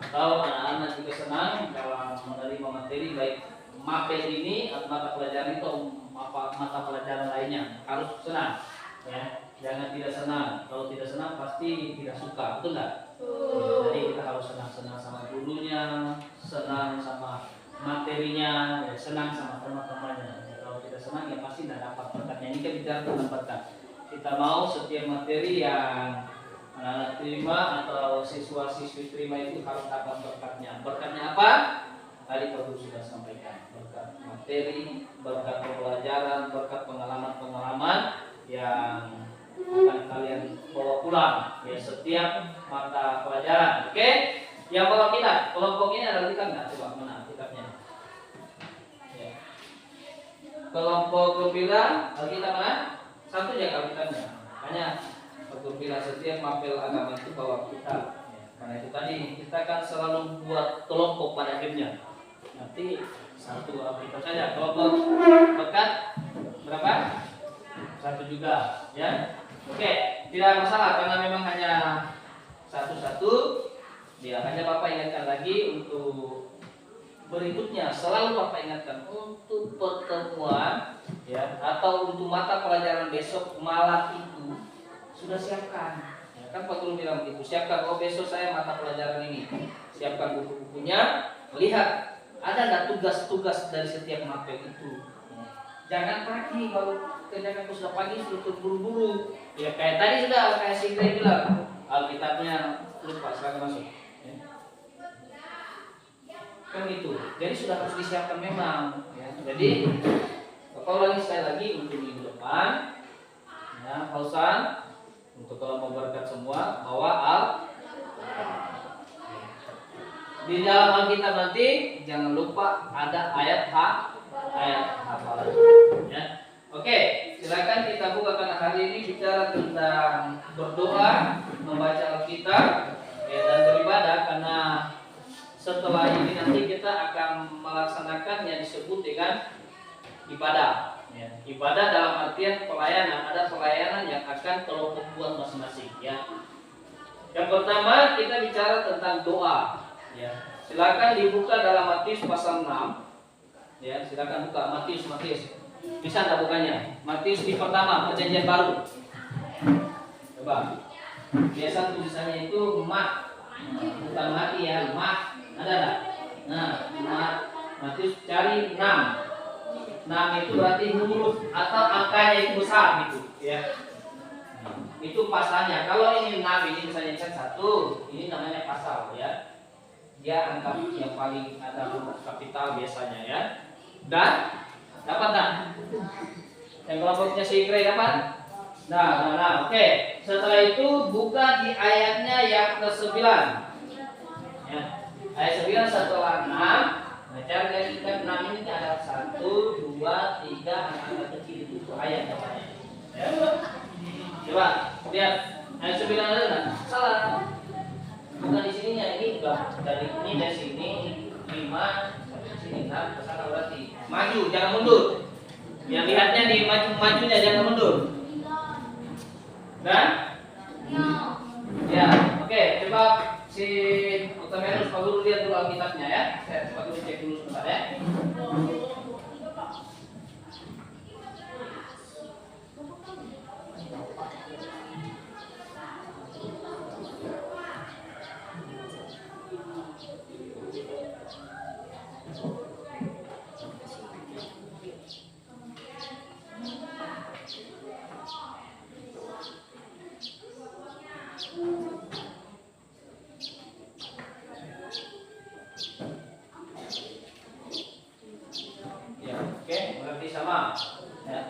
Atau anak-anak juga senang dalam menerima materi baik mapel ini atau mata pelajaran itu mata pelajaran lainnya harus senang, ya. Jangan tidak senang. Kalau tidak senang pasti tidak suka, betul nggak? Jadi kita harus senang-senang sama gurunya, senang sama materinya, ya, senang sama teman-temannya. Ya, kalau tidak senang ya pasti tidak dapat berkatnya. Ini kan bicara tentang berkat. Kita mau setiap materi yang anak-anak terima atau siswa-siswi terima itu harus dapat berkatnya. Berkatnya apa? Tadi Pak Guru sudah sampaikan. Berkat materi, berkat pembelajaran, berkat pengalaman-pengalaman yang akan kalian bawa pulang ya setiap mata pelajaran. Oke? Yang bawa kitab, kelompok ini ada kitab nggak? Coba mana kitabnya? Ya. Kelompok gembira, Alkitab mana? Satu aja Alkitabnya. Hanya gembira setiap mapel agama itu bawa kitab. Ya. Karena itu tadi kita kan selalu buat kelompok pada akhirnya. Nanti satu Alkitab saja. Kelompok berkat berapa? Satu juga, ya. Oke, tidak masalah karena memang hanya satu-satu. Ya, hanya Bapak ingatkan lagi untuk berikutnya. Selalu Bapak ingatkan untuk pertemuan, ya, atau untuk mata pelajaran besok malam itu sudah siapkan. Ya, kan Pak Guru bilang begitu. Siapkan. Oh besok saya mata pelajaran ini. Siapkan buku-bukunya. Lihat ada nggak tugas-tugas dari setiap mapel itu. Jangan pagi baru kerjakan sudah pagi sudah terburu-buru. Ya kayak tadi sudah kayak Sigri bilang Alkitabnya lupa silakan masuk. Ya. Kan itu. Jadi sudah harus disiapkan memang. Ya. Jadi kalau lagi sekali lagi untuk minggu depan, ya Pausan untuk kalau mau berkat semua bawa di dalam Alkitab nanti jangan lupa ada ayat hafalan. Ya. Oke, silakan kita buka karena hari ini bicara tentang berdoa, membaca Alkitab, ya, dan beribadah karena setelah ini nanti kita akan melaksanakan yang disebut dengan ibadah. Ya. Ibadah dalam artian pelayanan, ada pelayanan yang akan kelompok buat masing-masing. Ya. Yang pertama kita bicara tentang doa. Ya. Silakan dibuka dalam Matius pasal 6. Ya, silakan buka Matius. Bisa enggak bukanya? Matius di pertama perjanjian baru. Coba. Biasa tulisannya itu mat. Bukan mati ya, mat. Ada enggak? Nah, Matius cari 6. 6 itu berarti huruf atau angkanya itu besar gitu ya. Itu pasalnya. Kalau ini 6 ini misalnya kan 1, ini namanya pasal ya. Dia angka yang paling ada huruf kapital biasanya ya. Dan dapat tak? Yang kelompoknya si Gray dapat? Nah, oke. Setelah itu buka di ayatnya yang ke-9. Ya. Ayat 9 setelah 6. Nah, cara kita 6 ini ada 1, 2, 3 angka kecil itu ayat namanya. Ya. Coba lihat ayat 9 ada enggak? Salah. Bukan di sininya, ini udah dari sini 5 sampai sini 6 ke sana berarti. Maju, jangan mundur. Yang lihatnya di majunya jangan mundur. Dan ya, oke, coba si Utamerus Pak Guru lihat dulu Alkitabnya ya. Saya Pak Guru cek dulu sebentar ya.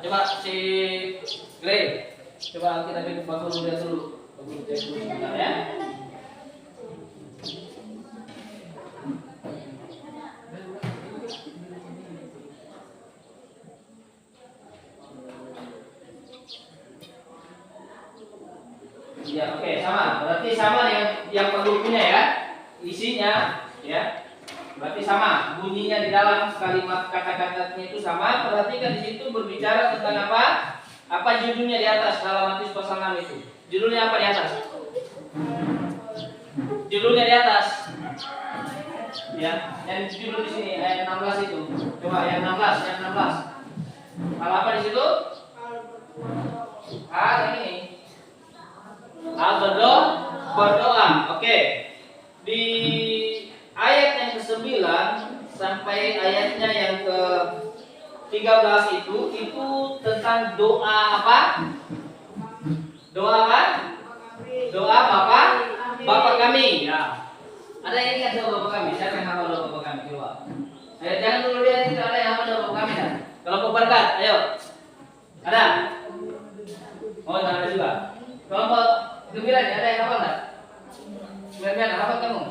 Coba si Gray, coba kita bikin Pak Guru lihat dulu. Pak Guru cek dulu sebentar ya. Ya, oke, sama. Berarti sama dengan yang Pak Guru punya ya. Isinya ya. Berarti sama, bunyinya di dalam kalimat kata-katanya itu sama. Perhatikan di situ berbicara tentang apa? Apa judulnya di atas dalam Matius pasal 6 itu? Judulnya apa di atas? Judulnya di atas. Ya, yang judul di sini ayat 16 itu. Coba yang 16, yang 16. Hal apa di situ? Hal ini. Hal berdoa. Oke. Di ayat yang ke-9 sampai ayatnya yang ke-13 itu tentang doa apa? Doa apa? Doa Bapa kami. Ya. Ada yang ingat doa Bapa kami? Siapa yang hafal doa Bapa kami? Coba. Ayo, jangan dulu lihat itu ada yang hafal doa Bapa kami kan? Kelompok berkat, ayo. Ada? Oh, ada juga. Kelompok 9 ada yang hafal enggak? 9 hafal kamu?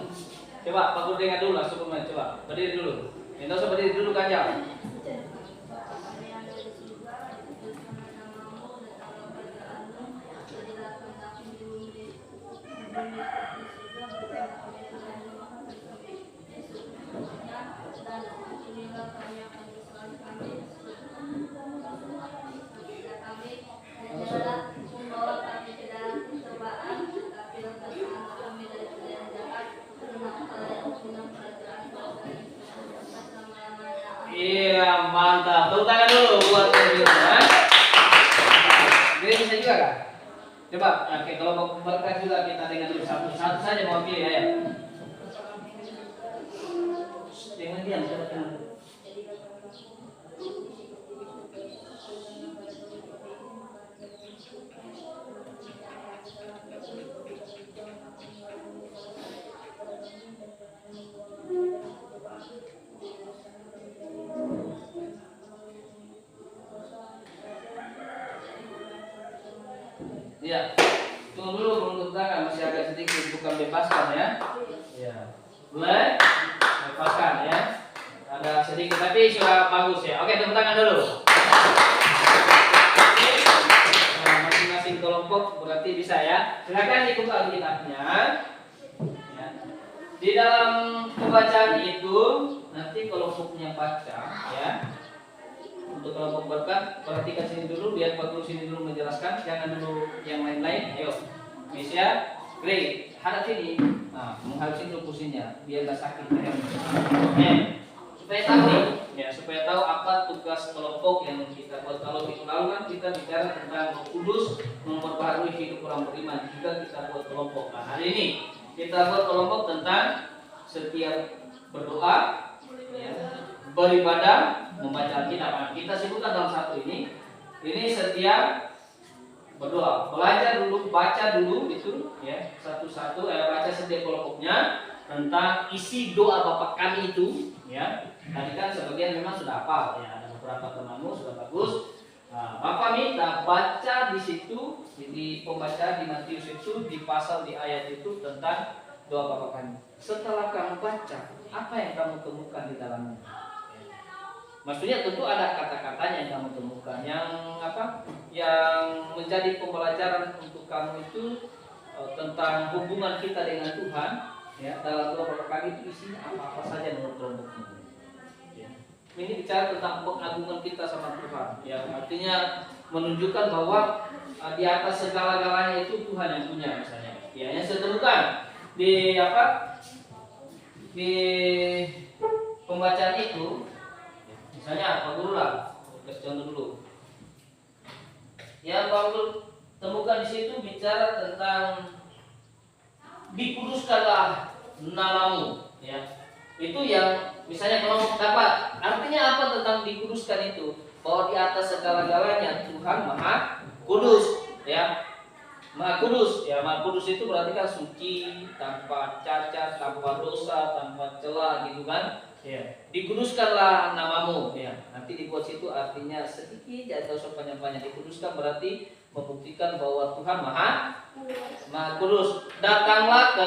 Coba Pak Guru dengar dulu langsung pemain. Coba berdiri dulu. Minta usah berdiri dulu kan. Iya, mantap. Tepuk tangan dulu buat Guru. Ini bisa juga kan? Coba, oke, kalau mau berkat juga kita dengar dulu satu saja mau pilih ya. Jangan diam, coba dengar. Ya, tunggu dulu belum tepuk tangan, masih agak sedikit, bukan bebaskan ya. Ya, boleh bebaskan ya. Ada sedikit tapi sudah bagus ya. Oke, tepuk tangan dulu. Nah, masing-masing kelompok berarti bisa ya. Silakan dibuka Alkitabnya. Ya. Di dalam pembacaan itu nanti kelompoknya baca ya. Untuk kelompok berkat, perhatikan sini dulu, biar Pak Guru sini dulu menjelaskan, jangan dulu yang lain-lain. Ayo, Misha, Gray, hadap sini. Nah, menghadap sini dulu pusingnya, biar gak sakit. Supaya tahu nih, ya, supaya tahu apa tugas kelompok yang kita buat. Kalau minggu lalu kan kita bicara tentang Roh Kudus memperbaharui hidup orang beriman. Jika kita buat kelompok, nah hari ini kita buat kelompok tentang setiap berdoa, ya, beribadah, membaca Alkitab. Nah, kita sebutkan dalam satu ini setiap berdoa, belajar dulu, baca dulu itu ya satu-satu, baca setiap kelompoknya tentang isi doa Bapa kami itu ya. Tadi kan sebagian memang sudah hafal ya, ada beberapa temanmu sudah bagus. Nah, Bapak minta baca di situ, di pembacaan di Matius itu, di pasal di ayat itu tentang doa Bapa kami. Setelah kamu baca, apa yang kamu temukan di dalamnya? Maksudnya tentu ada kata-katanya yang kamu temukan, yang apa? Yang menjadi pembelajaran untuk kamu itu tentang hubungan kita dengan Tuhan. Ya, dalam doa Bapa kami itu isinya apa-apa saja menurut kelompokmu. Ya. Ini bicara tentang pengagungan kita sama Tuhan. Ya, artinya menunjukkan bahwa di atas segala-galanya itu Tuhan yang punya misalnya. Ya, yang saya temukan di apa? Di pembacaan itu. Misalnya apa dulu lah, kasih contoh dulu. Ya, Paulus temukan di situ bicara tentang dikuduskanlah namamu, ya. Itu yang misalnya kalau dapat, artinya apa tentang dikuduskan itu? Bahwa di atas segala-galanya Tuhan Maha Kudus, ya. Maha Kudus, ya. Maha Kudus itu berarti kan suci, tanpa cacat, tanpa dosa, tanpa celah gitu kan. Ya, dikuduskanlah namamu. Ya, nanti dibuat situ artinya sedikit atau sepanjang-panjang. Dikuduskan berarti membuktikan bahwa Tuhan Maha Kudus. Datanglah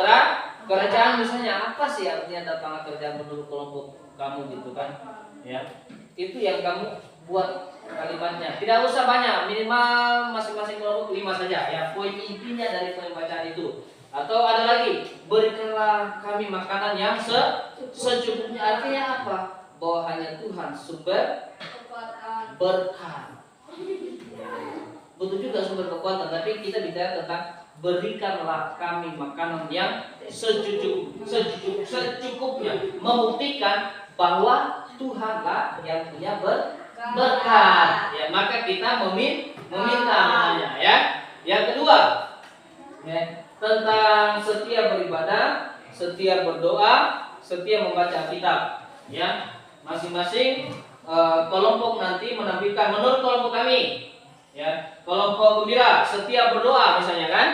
kerajaan, misalnya apa sih artinya datanglah kerajaan menurut kelompok kamu gitu kan? Ya, itu yang kamu buat kalimatnya. Tidak usah banyak, minimal masing-masing kelompok 5 saja. Ya, poin intinya dari pembacaan itu. Atau ada lagi, berikanlah kami makanan yang secukupnya. Artinya apa? Bahwa hanya Tuhan sumber berkat. Betul juga sumber kekuatan, tapi kita bicara tentang berikanlah kami makanan yang secukupnya, membuktikan bahwa Tuhanlah yang punya berkat. Ya, maka kita meminta namanya, ya. Yang kedua, ya, tentang setia beribadah, setia berdoa, setia membaca Alkitab. Ya, masing-masing kelompok nanti menampilkan menurut kelompok kami. Ya, kelompok gembira setia berdoa misalnya kan.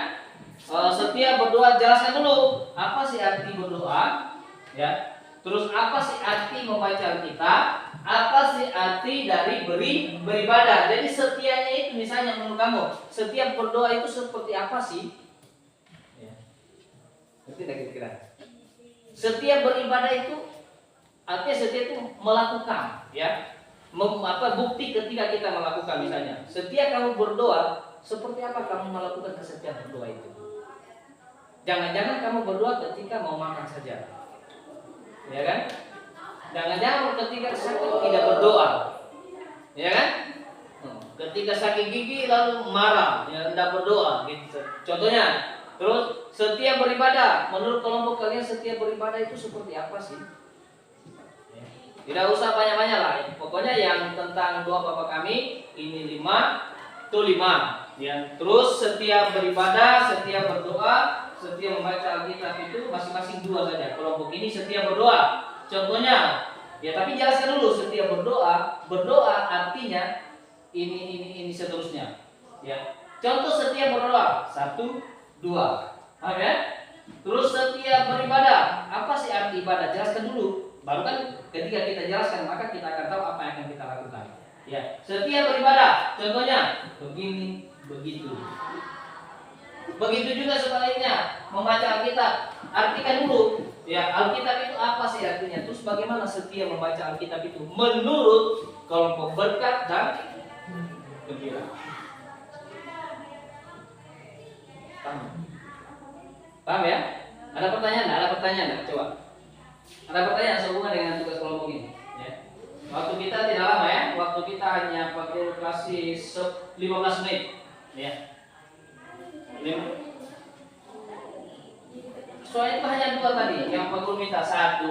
Setia berdoa, jelaskan dulu apa sih arti berdoa, ya. Terus apa sih arti membaca Alkitab? Apa sih arti dari beribadah? Jadi setianya itu misalnya menurut kamu, setiap berdoa itu seperti apa sih? Ngerti tidak kira-kira? Setiap beribadah itu artinya setiap itu melakukan, ya. Bukti ketika kita melakukan misalnya. Setiap kamu berdoa, seperti apa kamu melakukan kesetiaan berdoa itu? Jangan-jangan kamu berdoa ketika mau makan saja. Ya kan? Jangan-jangan ketika sakit tidak berdoa. Ya kan? Ketika sakit gigi lalu marah, ya tidak berdoa gitu. Contohnya. Terus setiap beribadah, menurut kelompok kalian setiap beribadah itu seperti apa sih? Tidak usah banyak-banyak lah. Pokoknya yang tentang doa Bapa kami ini 5 itu 5. Ya. Terus setiap beribadah, setiap berdoa, setiap membaca Alkitab itu masing-masing 2 saja. Kelompok ini setiap berdoa. Contohnya, ya tapi jelaskan dulu setiap berdoa. Berdoa artinya ini seterusnya. Ya. Contoh setiap berdoa 1, 2. Oke? Terus setiap beribadah, apa sih arti ibadah? Jelaskan dulu. Baru kan ketika kita jelaskan, maka kita akan tahu apa yang akan kita lakukan. Ya, setiap beribadah, contohnya begini, begitu. Begitu juga sebaliknya, membaca Alkitab. Artikan dulu, ya Alkitab itu apa sih artinya? Terus bagaimana setiap membaca Alkitab itu menurut kelompok berkat dan gembira. Paham ya? Ada pertanyaan? Ada pertanyaan? Coba. Ada pertanyaan sehubungan dengan tugas kelompok ini? Ya. Waktu kita tidak lama ya. Waktu kita hanya pakai kasih 15 menit. Ya. Soalnya itu hanya 2 tadi. Yang Pak Guru minta 1.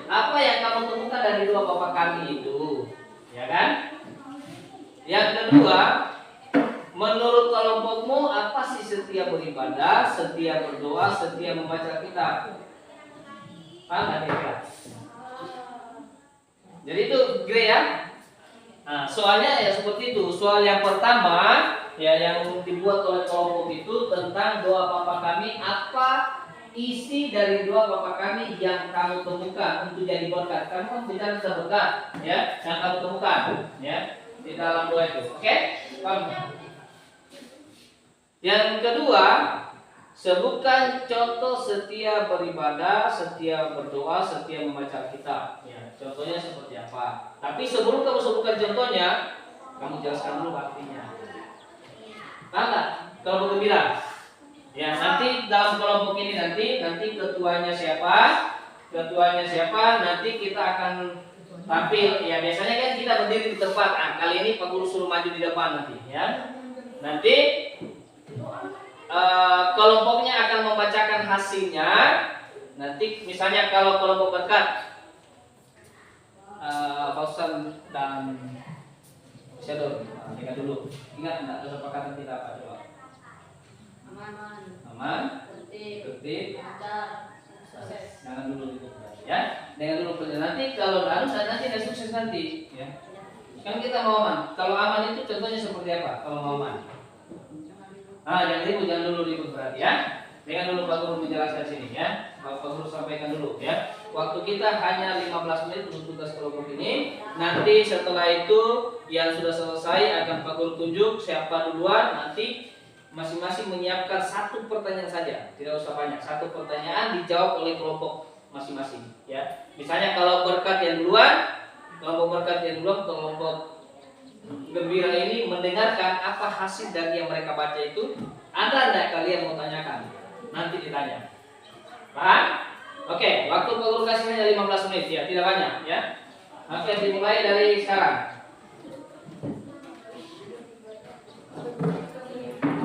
Apa yang kamu temukan dari doa Bapak kami itu? Ya kan? Yang kedua, menurut kelompokmu apa sih setia beribadah, setia berdoa, setia membaca kitab? Paham nggak kira-kira? Jadi itu Gre ya. Nah, soalnya ya seperti itu. Soal yang pertama ya yang dibuat oleh kelompok itu tentang doa Bapa kami, apa isi dari doa Bapa kami yang kamu temukan untuk jadi berkat. Kamu kan bicara tentang berkat ya, yang kamu temukan ya di dalam doa itu. Oke? Yang kedua, sebutkan contoh setia beribadah, setia berdoa, setia membaca Alkitab. Ya, contohnya seperti apa? Tapi sebelum kamu sebutkan contohnya, kamu jelaskan dulu artinya. Paham nggak? Kelompok gembira. Ya, nanti dalam kelompok ini nanti ketuanya siapa? Ketuanya siapa? Nanti kita akan tampil. Ya, biasanya kan kita berdiri di tempat. Nah, kali ini Pak Guru suruh maju di depan nanti. Ya, nanti kelompoknya akan membacakan hasilnya. Nanti misalnya kalau kelompok berkat Fauzan dan Shadow, ingat dulu. Ingat enggak kesepakatan kita apa coba? Aman, tertib, jangan dulu itu ya. Dengan dulu kerja nanti kalau harus nanti ada sukses nanti ya. Kan kita mau aman. Kalau aman itu contohnya seperti apa? Kalau mau aman. Jangan ribut, jangan dulu ribut berarti ya. Dengan dulu Pak Guru menjelaskan sini ya. Pak Guru sampaikan dulu ya. Waktu kita hanya 15 menit untuk tugas kelompok ini. Nanti setelah itu yang sudah selesai akan Pak Guru tunjuk siapa duluan. Nanti masing-masing menyiapkan satu pertanyaan saja, tidak usah banyak. Satu pertanyaan dijawab oleh kelompok masing-masing ya. Misalnya kalau berkat yang duluan, kelompok berkat yang duluan, kelompok gembira ini mendengarkan apa hasil dari yang mereka baca itu. Ada enggak kalian mau tanyakan? Nanti ditanya. Paham? Oke, waktu Pak Guru kasih hanya 15 menit ya, tidak banyak ya. Oke, dimulai dari sekarang.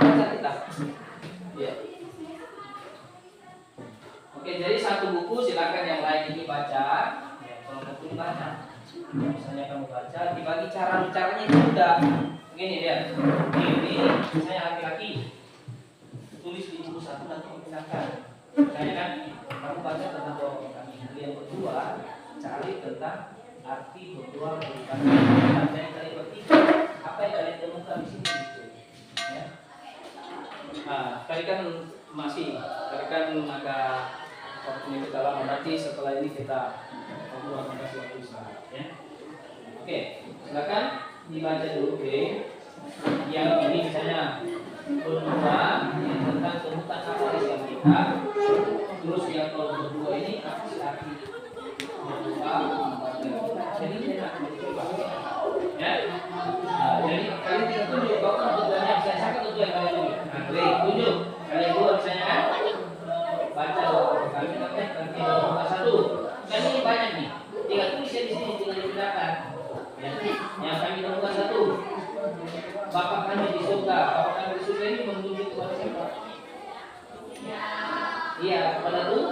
Baca kita. Ya. Oke, jadi satu buku silakan yang lain ini baca. Ya, kalau buku baca. Misalnya kamu baca, dibagi caranya itu udah begini lihat. Ini misalnya laki-laki tulis di buku satu nanti dipindahkan. Misalnya kan kamu baca tentang doa kami. Yang kedua cari tentang arti berdoa berikan. Dan yang ketiga apa yang kalian temukan di sini gitu. Ya. Tadi kan maka waktu ini kita lama nanti setelah ini kita akan kasih waktu istirahat ya. Oke, silakan dibaca dulu yang ini misalnya berdua yang tentang temukan apa yang kita, terus yang kalau berdua ini apa sih arti berdua jadi kita akan coba ya. Jadi kalian tidak tunjuk bahkan tujuannya bisa siapa tujuan kalian tunjuk. Tunjuk kalian dua misalnya kan baca doa kami nanti doa satu kan ini banyak nih, tinggal tulis di sini tinggal dipindahkan ya. Yang kami temukan satu, Bapa kami di surga. Bapa kami di surga ini menunjuk kepada siapa? Iya, kepada Tuhan.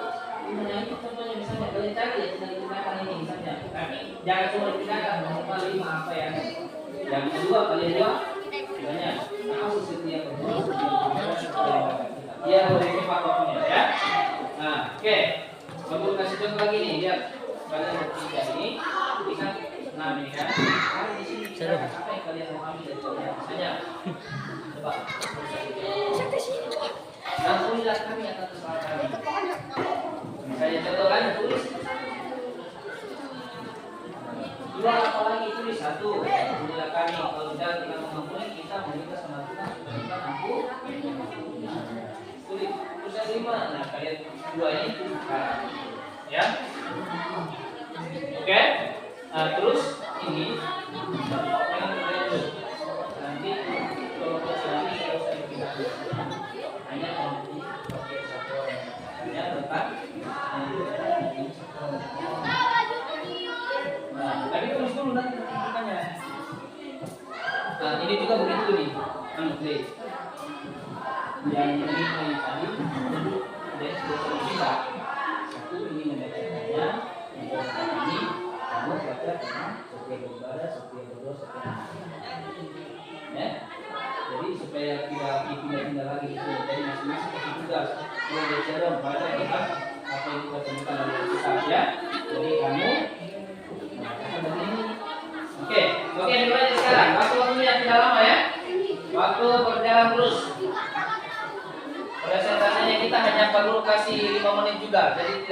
Ini contohnya misalnya kalian cari ya tinggal dipindahkan ini misalnya. Tapi jangan cuma dipindahkan, minimal 5 apa ya? Yang kedua kalian dua misalnya aku setiap dia boleh cepat waktunya ya. Nah, oke. Aku kasih contoh lagi nih, lihat kalian bertiga ini kan ini kan. Di sini apa yang kalian mau ambil dari contohnya? Misalnya coba dan tulislah kami akan kesalahan kami. Misalnya contoh kan tulis dua apa lagi tulis satu. Tulislah kami kalau tidak kita mengampuni kita meminta sama Tuhan supaya kita ampun. Tulis lima. Nah kalian dua ini sekarang ya. Oke. Nah terus ini nanti kalau nanti kita usah dipindahkan hanya satu orang hanya tentang nah tapi tulis dulu nanti pertanyaannya. Nah ini juga begitu nih yang ini tadi duduk dan sudah satu ini membacakannya ini kamu baca tentang setia beribadah, setia berdoa, setia ya. Jadi supaya tidak pindah-pindah lagi itu dari masing-masing kasih tugas mulai baca dong baca tentang apa yang kita temukan dari kitab ya. Jadi kamu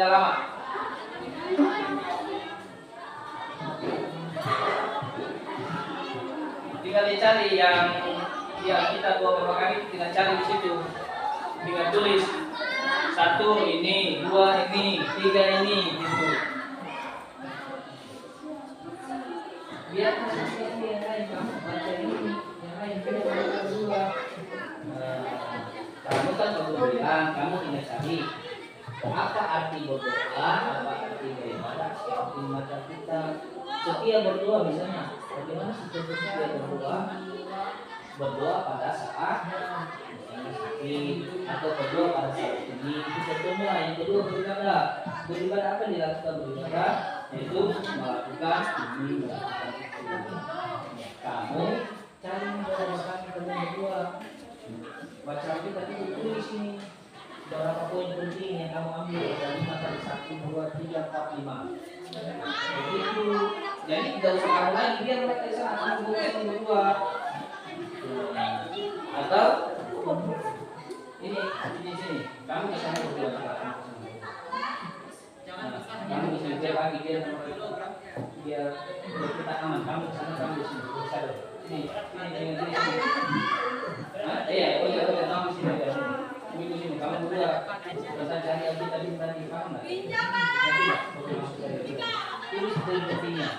sudah lama. Tinggal dicari yang kita dua kali, tinggal cari di situ. Tinggal tulis 1 ini, 2 ini, 3 ini gitu. Biar yang lain kamu baca ini, yang lain kita baca dua. Kamu kan baru bilang, kamu tinggal cari apa arti berdoa, apa arti beribadah, arti membaca kitab. Setia berdoa misalnya, bagaimana sih setia berdoa pada saat sakit atau berdoa pada saat ini itu contohnya. Yang kedua beribadah apa yang dilakukan beribadah, yaitu melakukan ini melakukan itu. Kamu cari mendapatkan kalian berdua baca kita itu tulis ini beberapa poin penting yang kamu ambil dari materi 1, 2, 3, 4, 5 begitu. Jadi tidak usah kamu lagi, biar mereka di sana kamu berdua atau ini sini kamu ke sana berdua juga. Kamu bisa cek lagi biar kita aman. Kamu ke sana, kamu di sini bisa dong. Sini. Iya, kamu sini aja. Kamu sini, kamu berdua. Kita cari yang kita tadi, paham nggak? Ini sudah pentingnya.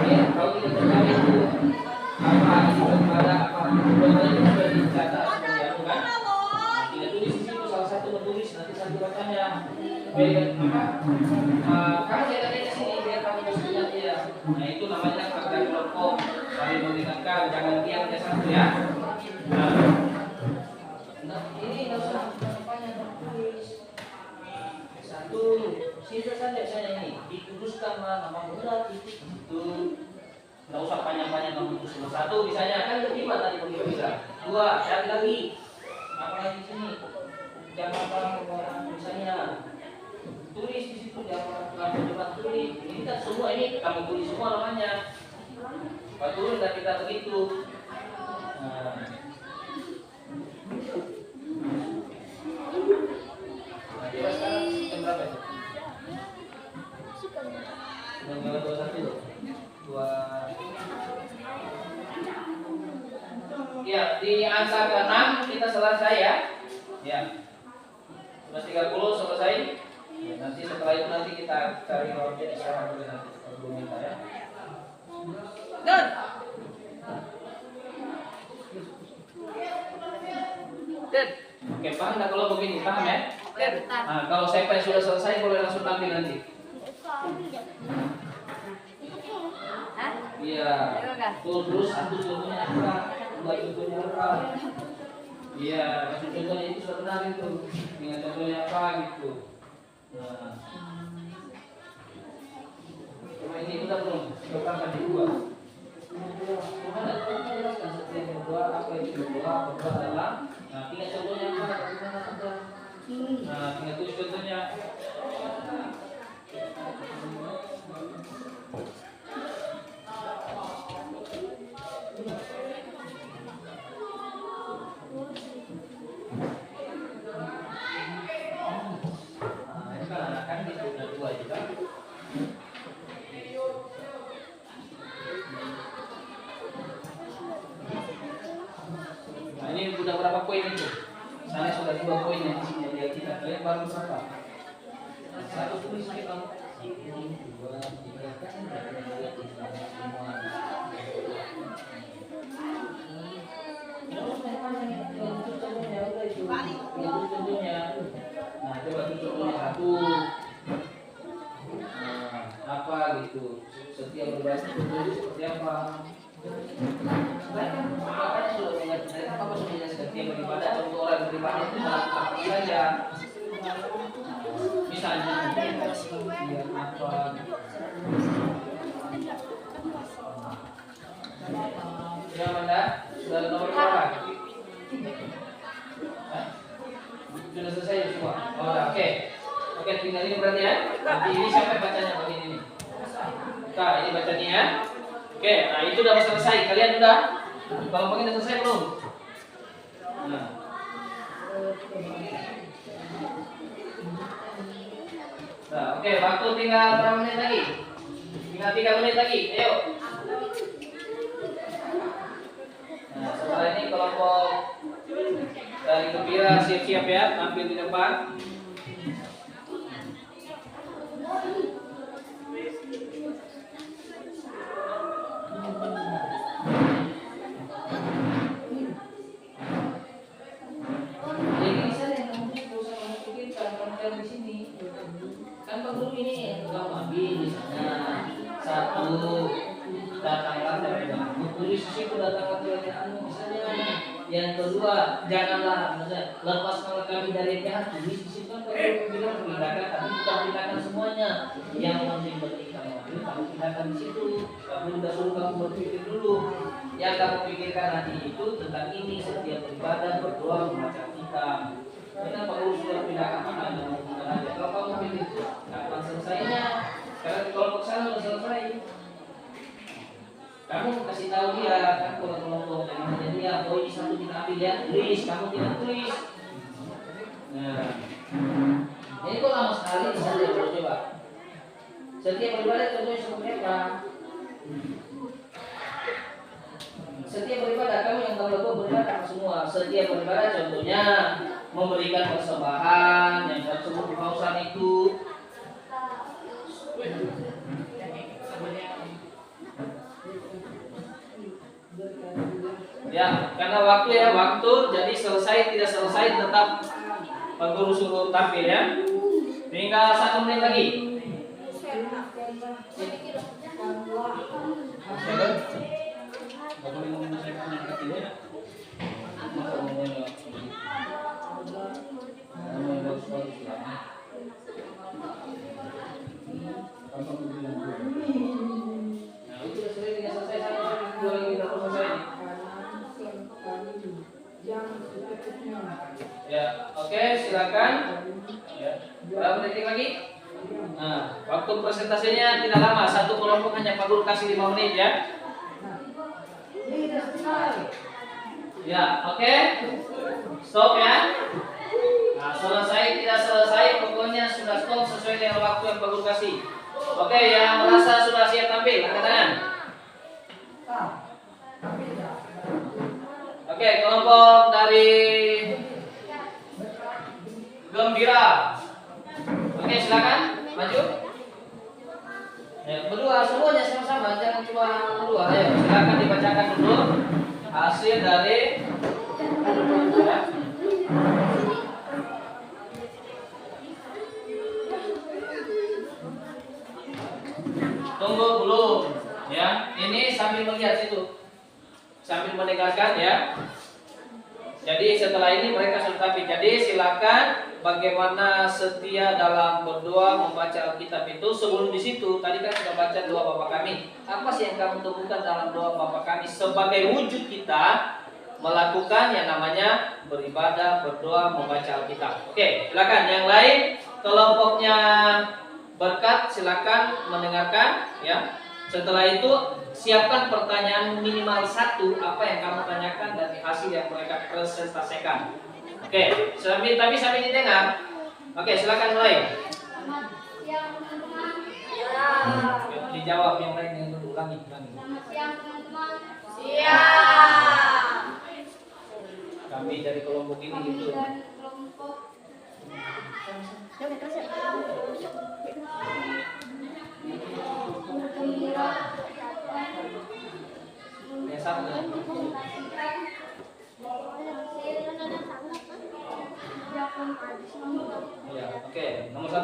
Ya, kalau kita tertarik itu apa ibadah, apa itu sudah dicatat semuanya, bukan? Tidak tulis di situ, salah satu menulis, nanti satu bacanya. Kamu lihat di sini biar kamu bisa lihat ya. Nah itu namanya kerja kelompok, saling mengingatkan, jangan diam ya satu ya. Nah ini nggak usah banyak tulis. Satu, sisa saja saya ini dituliskanlah nama muda itu. Nggak usah panjang-panjang kamu tulis. Satu misalnya kan lima tadi begitu bisa. 2 cari lagi. Apalagi di sini. Jangan apa misalnya tulis di situ, jangan coba tulis. Ini kan semua ini kamu tulis semua namanya. Pak turun dan kita begitu. Nah coba sekarang jam berapa itu? Jam 21. 2. Ya, di angka ke-6 kita selesai ya. Ya. 11.30 selesai. Ya, nanti setelah itu nanti kita cari objek istirahat dulu nanti sebelum kita ya. Done. Oke, paham nggak kalau begini? Paham ya? Nah, kalau saya sudah selesai boleh langsung tampil nanti. Iya. Terus satu contohnya apa? 2 contohnya apa? Iya, satu contohnya itu sudah benar itu. Dengan contohnya apa gitu. Nah. Coba ini udah belum? Coba di 2. Tuhan jelaskan setiap berdoa apa itu berdoa adalah. Nah, tinggal contohnya apa? Bagaimana ada? Nah, tinggal tulis contohnya. Sudah berapa poin itu? Saya sudah 2 poin yang di sini dia kita. Kalian baru berapa? Satu tulis lagi kamu. 2, 3, kan contohnya. Nah, coba contohnya 1. Nah, apa gitu? Setiap berbahasa itu seperti apa? Makanya sudah mengajar apa sudah setiap beribadah untuk orang beribadah itu apa saja. Misalnya biar apa? Sudah mana? Sudah nomor berapa? Sudah selesai semua. Oh, oke. Oke, tinggal ini berarti ya. Nanti ini siapa bacanya begini nih? Nah, ini bacanya ya. Oke, nah itu udah selesai. Kalian udah? Kalau begini udah selesai belum? Nah. Nah, oke, waktu tinggal berapa menit lagi? Tinggal 3 menit lagi. Ayo. Nah, setelah ini kelompok dari Gembira siap-siap ya, tampil di depan. Kan perlu ini lama misalnya satu datanglah dari tulis di situ datanglah dari misalnya yang kedua janganlah misalnya lepaskanlah kami dari jahat tulis di situ kan perlu bilang pindahkan tapi bukan pindahkan semuanya yang penting berikan mobil kamu pindahkan di situ kamu juga suruh kamu berpikir dulu yang kamu pikirkan nanti itu tentang ini setiap beribadah berdoa membaca kitab. Kita perlu sudah pindahkan mana aja. Kalau kamu pilih itu kapan selesainya? Karena kelompok sana sudah selesai. Kamu kasih tahu dia kan kalau kelompok dan dia oh ini satu kita ambil ya tulis kamu tidak tulis. Nah, ini kok lama sekali di sana coba. Setiap beribadah contohnya seperti apa? Setiap beribadah kamu yang tahu beribadah semua. Setiap beribadah contohnya memberikan persembahan yang tersebut di pausan itu. Ya, karena waktu jadi selesai tidak selesai tetap pengurus suruh tampil ya. Tinggal 1 menit lagi. Ya, oke, silakan. Ya. Berapa detik lagi? Nah, waktu presentasinya tidak lama, satu kelompok hanya Pak Guru kasih 5 menit ya. Ya, oke. Stop ya. Nah, selesai tidak selesai, pokoknya sudah stop sesuai dengan waktu yang Pak Guru kasih. Oke, yang merasa sudah siap tampil, angkat tangan. Oke, kelompok dari Gembira. Oke, silakan maju. Ya, berdua semuanya sama-sama, jangan cuma berdua. Ayo, silakan dibacakan dulu hasil dari ya. Tunggu dulu ya. Ini sambil melihat situ. Sambil mendengarkan ya. Jadi setelah ini mereka sudah tampil. Jadi silakan bagaimana setia dalam berdoa membaca Alkitab itu. Sebelum di situ tadi kan sudah baca doa Bapa Kami. Apa sih yang kamu temukan dalam doa Bapa Kami sebagai wujud kita melakukan yang namanya beribadah, berdoa, membaca Alkitab. Oke, silakan yang lain kelompoknya berkat silakan mendengarkan ya. Setelah itu siapkan pertanyaan minimal 1 apa yang kamu tanyakan dari hasil yang mereka presentasikan. Oke, sambil didengar. Oke, silakan mulai. Dijawab yang lain yang ulangi. Siap. Kami dari kelompok ini gitu. Yang satu. Ya, oke. Nomor 1.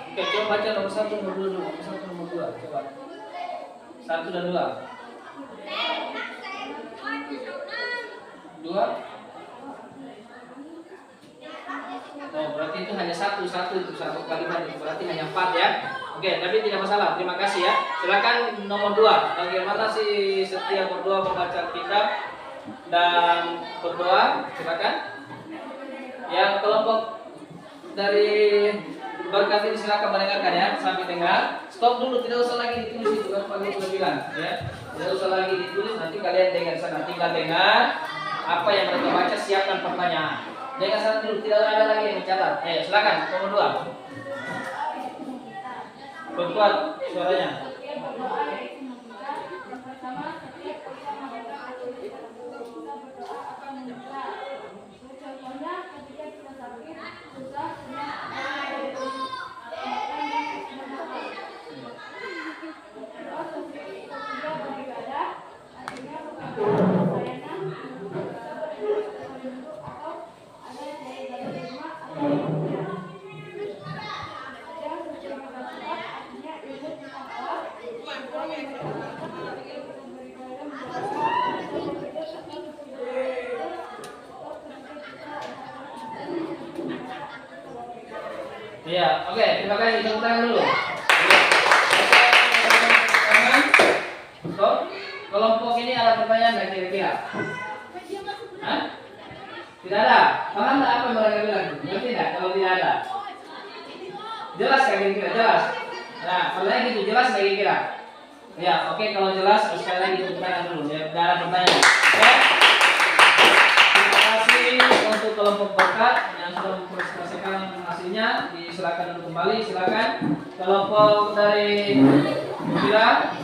Oke, coba baca nomor 1, nomor 2 dulu. Nomor 1, nomor 2. Coba. 1 dan 2. 2. Oh, berarti itu hanya satu itu satu kalimat, itu berarti hanya 4 ya. Oke, tapi tidak masalah. Terima kasih ya. Silakan nomor 2. Bagaimana sih setiap berdoa membaca kitab dan berdoa? Silakan. Yang kelompok dari berkat ini silakan mendengarkan ya, sampai dengar. Stop dulu, tidak usah lagi ditulis itu kan Pak Guru sudah bilang ya. Tidak usah lagi ditulis, nanti kalian dengar sana, tinggal dengar apa yang mereka baca, siapkan pertanyaan. Dengar sana dulu, tidak ada lagi yang mencatat. Silakan nomor 2. Berkuat suaranya. Iya, oke, terima kasih. Tepuk tangan dulu. Stop. Kelompok ini ada pertanyaan nggak kira-kira? Hah? Tidak ada. Paham nggak apa yang mereka bilang? Ngerti nggak? Kalau tidak ada, jelas nggak kira-kira? Jelas. Nah, kalau lagi gitu jelas nggak kira-kira? Ya, oke, kalau jelas sekali lagi tepuk tangan dulu. Ya, tidak ada pertanyaan. Oke. Terima kasih untuk kelompok berkat yang sudah mempresentasikan hasilnya. Silakan dulu kembali. Silakan kelompok dari Bila.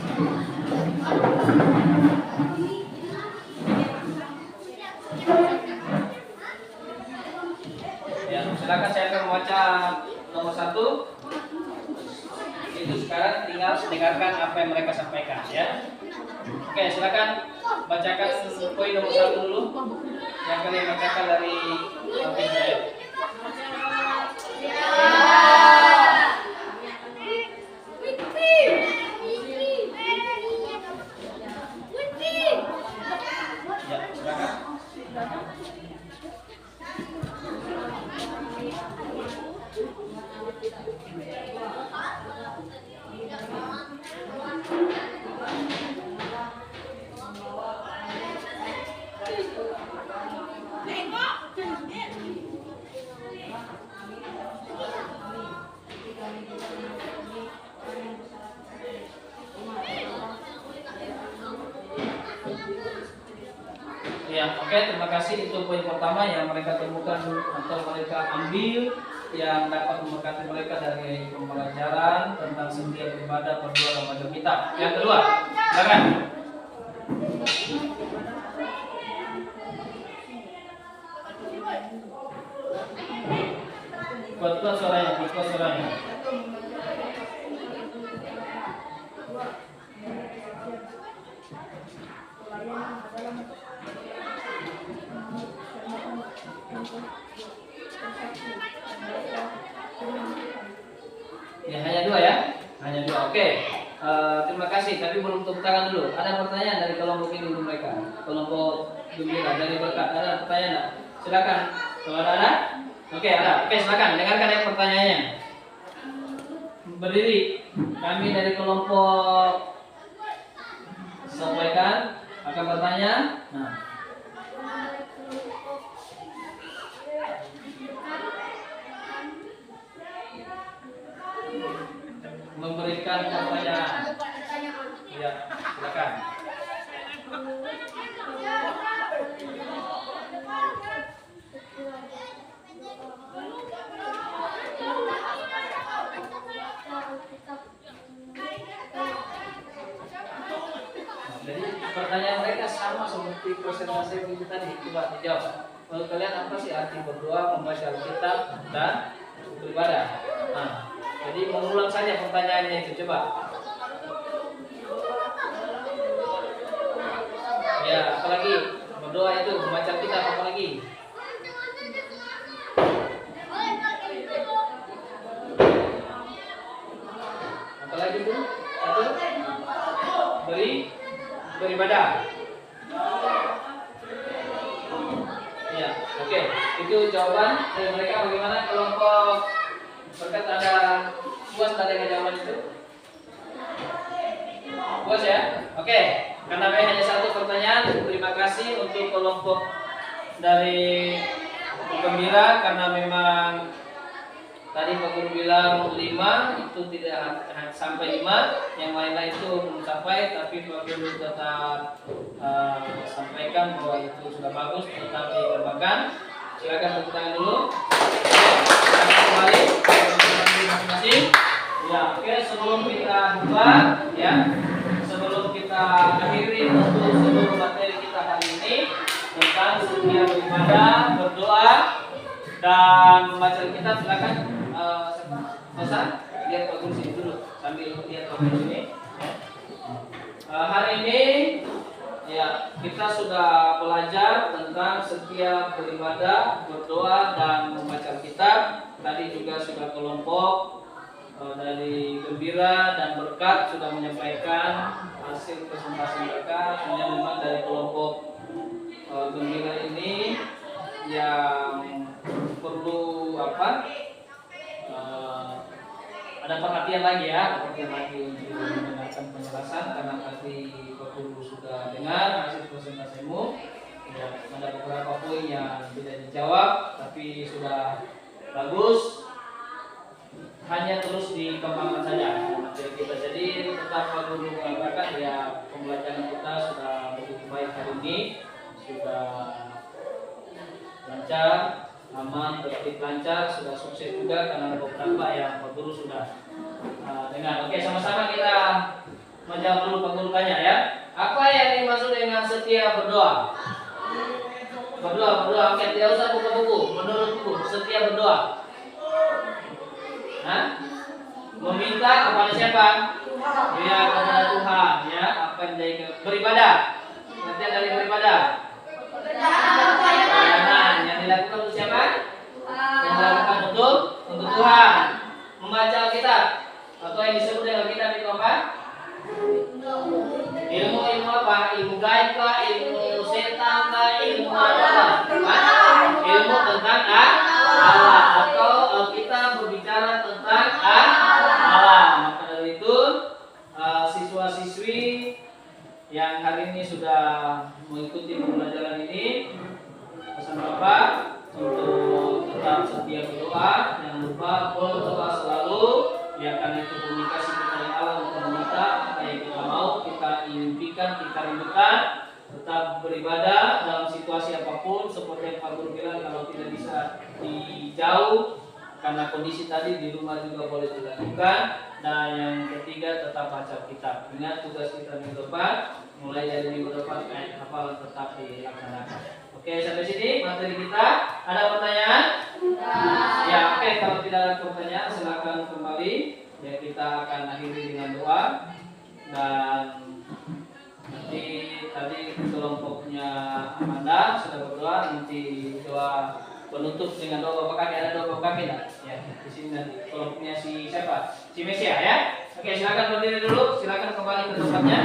Ya, silakan saya akan membaca nomor 1. Itu sekarang tinggal dengarkan apa yang mereka sampaikan ya. Oke, silakan bacakan poin nomor 1 dulu. Yang kalian bacakan dari video. Ya, oke, terima kasih. Itu poin pertama yang mereka temukan atau mereka ambil yang dapat memberkati mereka dari pembelajaran tentang setiap ibadah, berdoa, dan membaca kitab. Yang kedua, silakan. Kuat suaranya, kuat suaranya. Ya, hanya 2 ya? Hanya 2. Oke. Terima kasih, tapi belum tepuk tangan dulu. Ada pertanyaan dari kelompok ini untuk mereka? Kelompok gembira dari berkat. Ada pertanyaan enggak? Silakan. Kalau ada? Oke, ada. Oke, silakan dengarkan ya pertanyaannya. Berdiri. Kami dari kelompok sampaikan akan bertanya. Nah. Memberikan pertanyaan. Ya, silakan. Jadi pertanyaan mereka sama seperti presentasi itu tadi. Coba dijawab. Menurut kalian apa sih arti berdoa, membaca Alkitab, dan beribadah? Nah, jadi mengulang saja pertanyaannya itu. Coba. Ya, apalagi berdoa itu, membaca Alkitab, apalagi? Apalagi itu? Satu, beribadah. Ya, oke. Itu jawaban dari mereka. Bagaimana kelompok berkat ada puas dengan jawaban itu? Puas ya? Oke. Karena hanya satu pertanyaan. Terima kasih untuk kelompok dari Gembira karena memang tadi Pak Guru bilang 5 itu tidak sampai 5, yang lain-lain itu belum sampai, tapi Pak Guru tetap sampaikan bahwa itu sudah bagus, tetap dikembangkan. Silakan tepuk tangan dulu. Silakan kembali masing-masing. Ya, oke, sebelum kita buka ya, sebelum kita akhiri untuk seluruh materi kita hari ini tentang setia beribadah, berdoa dan membaca kitab, silakan pesan lihat Pak Guru sini dulu sambil lihat Pak Guru sini. Hari ini ya kita sudah belajar tentang setia beribadah, berdoa dan membaca kitab. Tadi juga sudah kelompok dari Gembira dan Berkat sudah menyampaikan hasil presentasi mereka. Hanya memang dari kelompok Gembira ini yang perlu ada perhatian lagi ya, perhatian lagi untuk mendengarkan penjelasan karena tadi Pak Guru sudah dengar hasil presentasimu. Ya, ada beberapa poin yang tidak dijawab tapi sudah bagus. Hanya terus dikembangkan saja materi kita. Jadi tetap Pak Guru mengatakan ya pembelajaran kita sudah begitu baik hari ini, sudah lancar, aman, tertib, lancar, sudah sukses juga karena beberapa yang Pak Guru sudah dengar. Oke, sama-sama kita menjawab dulu Pak Guru tanya ya. Apa yang dimaksud dengan setia berdoa? Berdoa. Oke, tidak usah buka buku. Menurut buku, setia berdoa. Meminta kepada siapa? Ya, kepada Tuhan. Ya, apa yang dari beribadah? Nanti dari beribadah. Yang dilakukan untuk siapa? Yang dilakukan untuk Tuhan. Membaca Alkitab atau yang disebut dengan kitab itu apa? Ilmu apa? Ilmu gaib kah? Ilmu setan kah? Ilmu apa? Ilmu tentang Allah atau kita berbicara tentang Allah. Maka dari itu siswa-siswi yang hari ini sudah mengikuti pembelajaran ini, pesan Bapak untuk tetap setia berdoa, jangan lupa berdoa selalu ya, karena itu komunikasi kita dengan Allah untuk meminta apa yang kita mau, kita impikan, kita rindukan. Tetap beribadah dalam situasi apapun, seperti yang Pak Guru bilang, kalau tidak bisa dijauh karena kondisi tadi di rumah juga boleh dilakukan. Dan yang ketiga tetap baca kitab. Ingat tugas kita minggu depan, mulai dari minggu depan ayat hafalan tetap dilaksanakan. Oke, sampai sini materi kita. Ada pertanyaan? Ya, oke. Kalau tidak ada pertanyaan, silakan kembali. Ya, kita akan akhiri dengan doa. Dan nanti tadi kelompoknya Amanda sudah berdoa. Nanti doa penutup dengan doa Bapak kaki. Ada doa Bapak kaki enggak? Ya, di sini nanti kelompoknya si siapa? Si Mesia ya. Oke, silakan berdiri dulu. Silakan kembali ke tempatnya.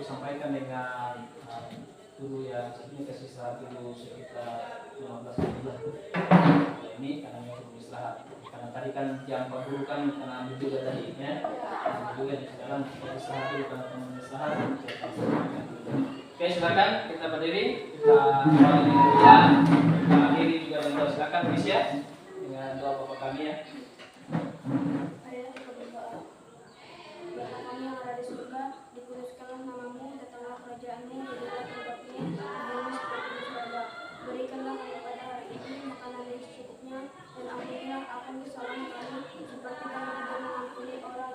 Sampaikan dengan guru yang sebenarnya kasih istirahat dulu sekitar 15 menit ini karena guru istirahat karena tadi kan yang Pak Guru kan karena ambil juga tadi ya, ambil juga di dalam istirahat dulu karena teman istirahat. Oke, silakan kita berdiri, kita awali dengan doa, kita akhiri juga dengan doa. Silakan Misya dengan doa Bapak kami ya. Kami yang ada di surga, dikuduskanlah namamu, datanglah kerajaanmu, jadilah kehendakmu, di bumi seperti di surga. Berikanlah kami pada hari ini makanan yang secukupnya, dan ampunilah akan kesalahan kami, seperti kami juga mengampuni orang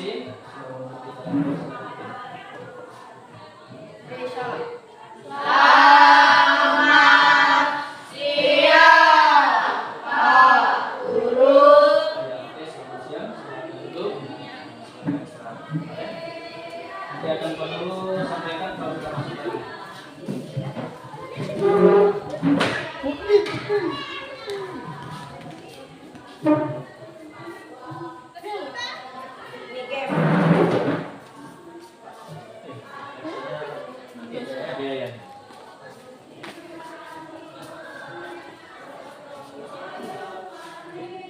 permisi. Nanti akan dulu sampai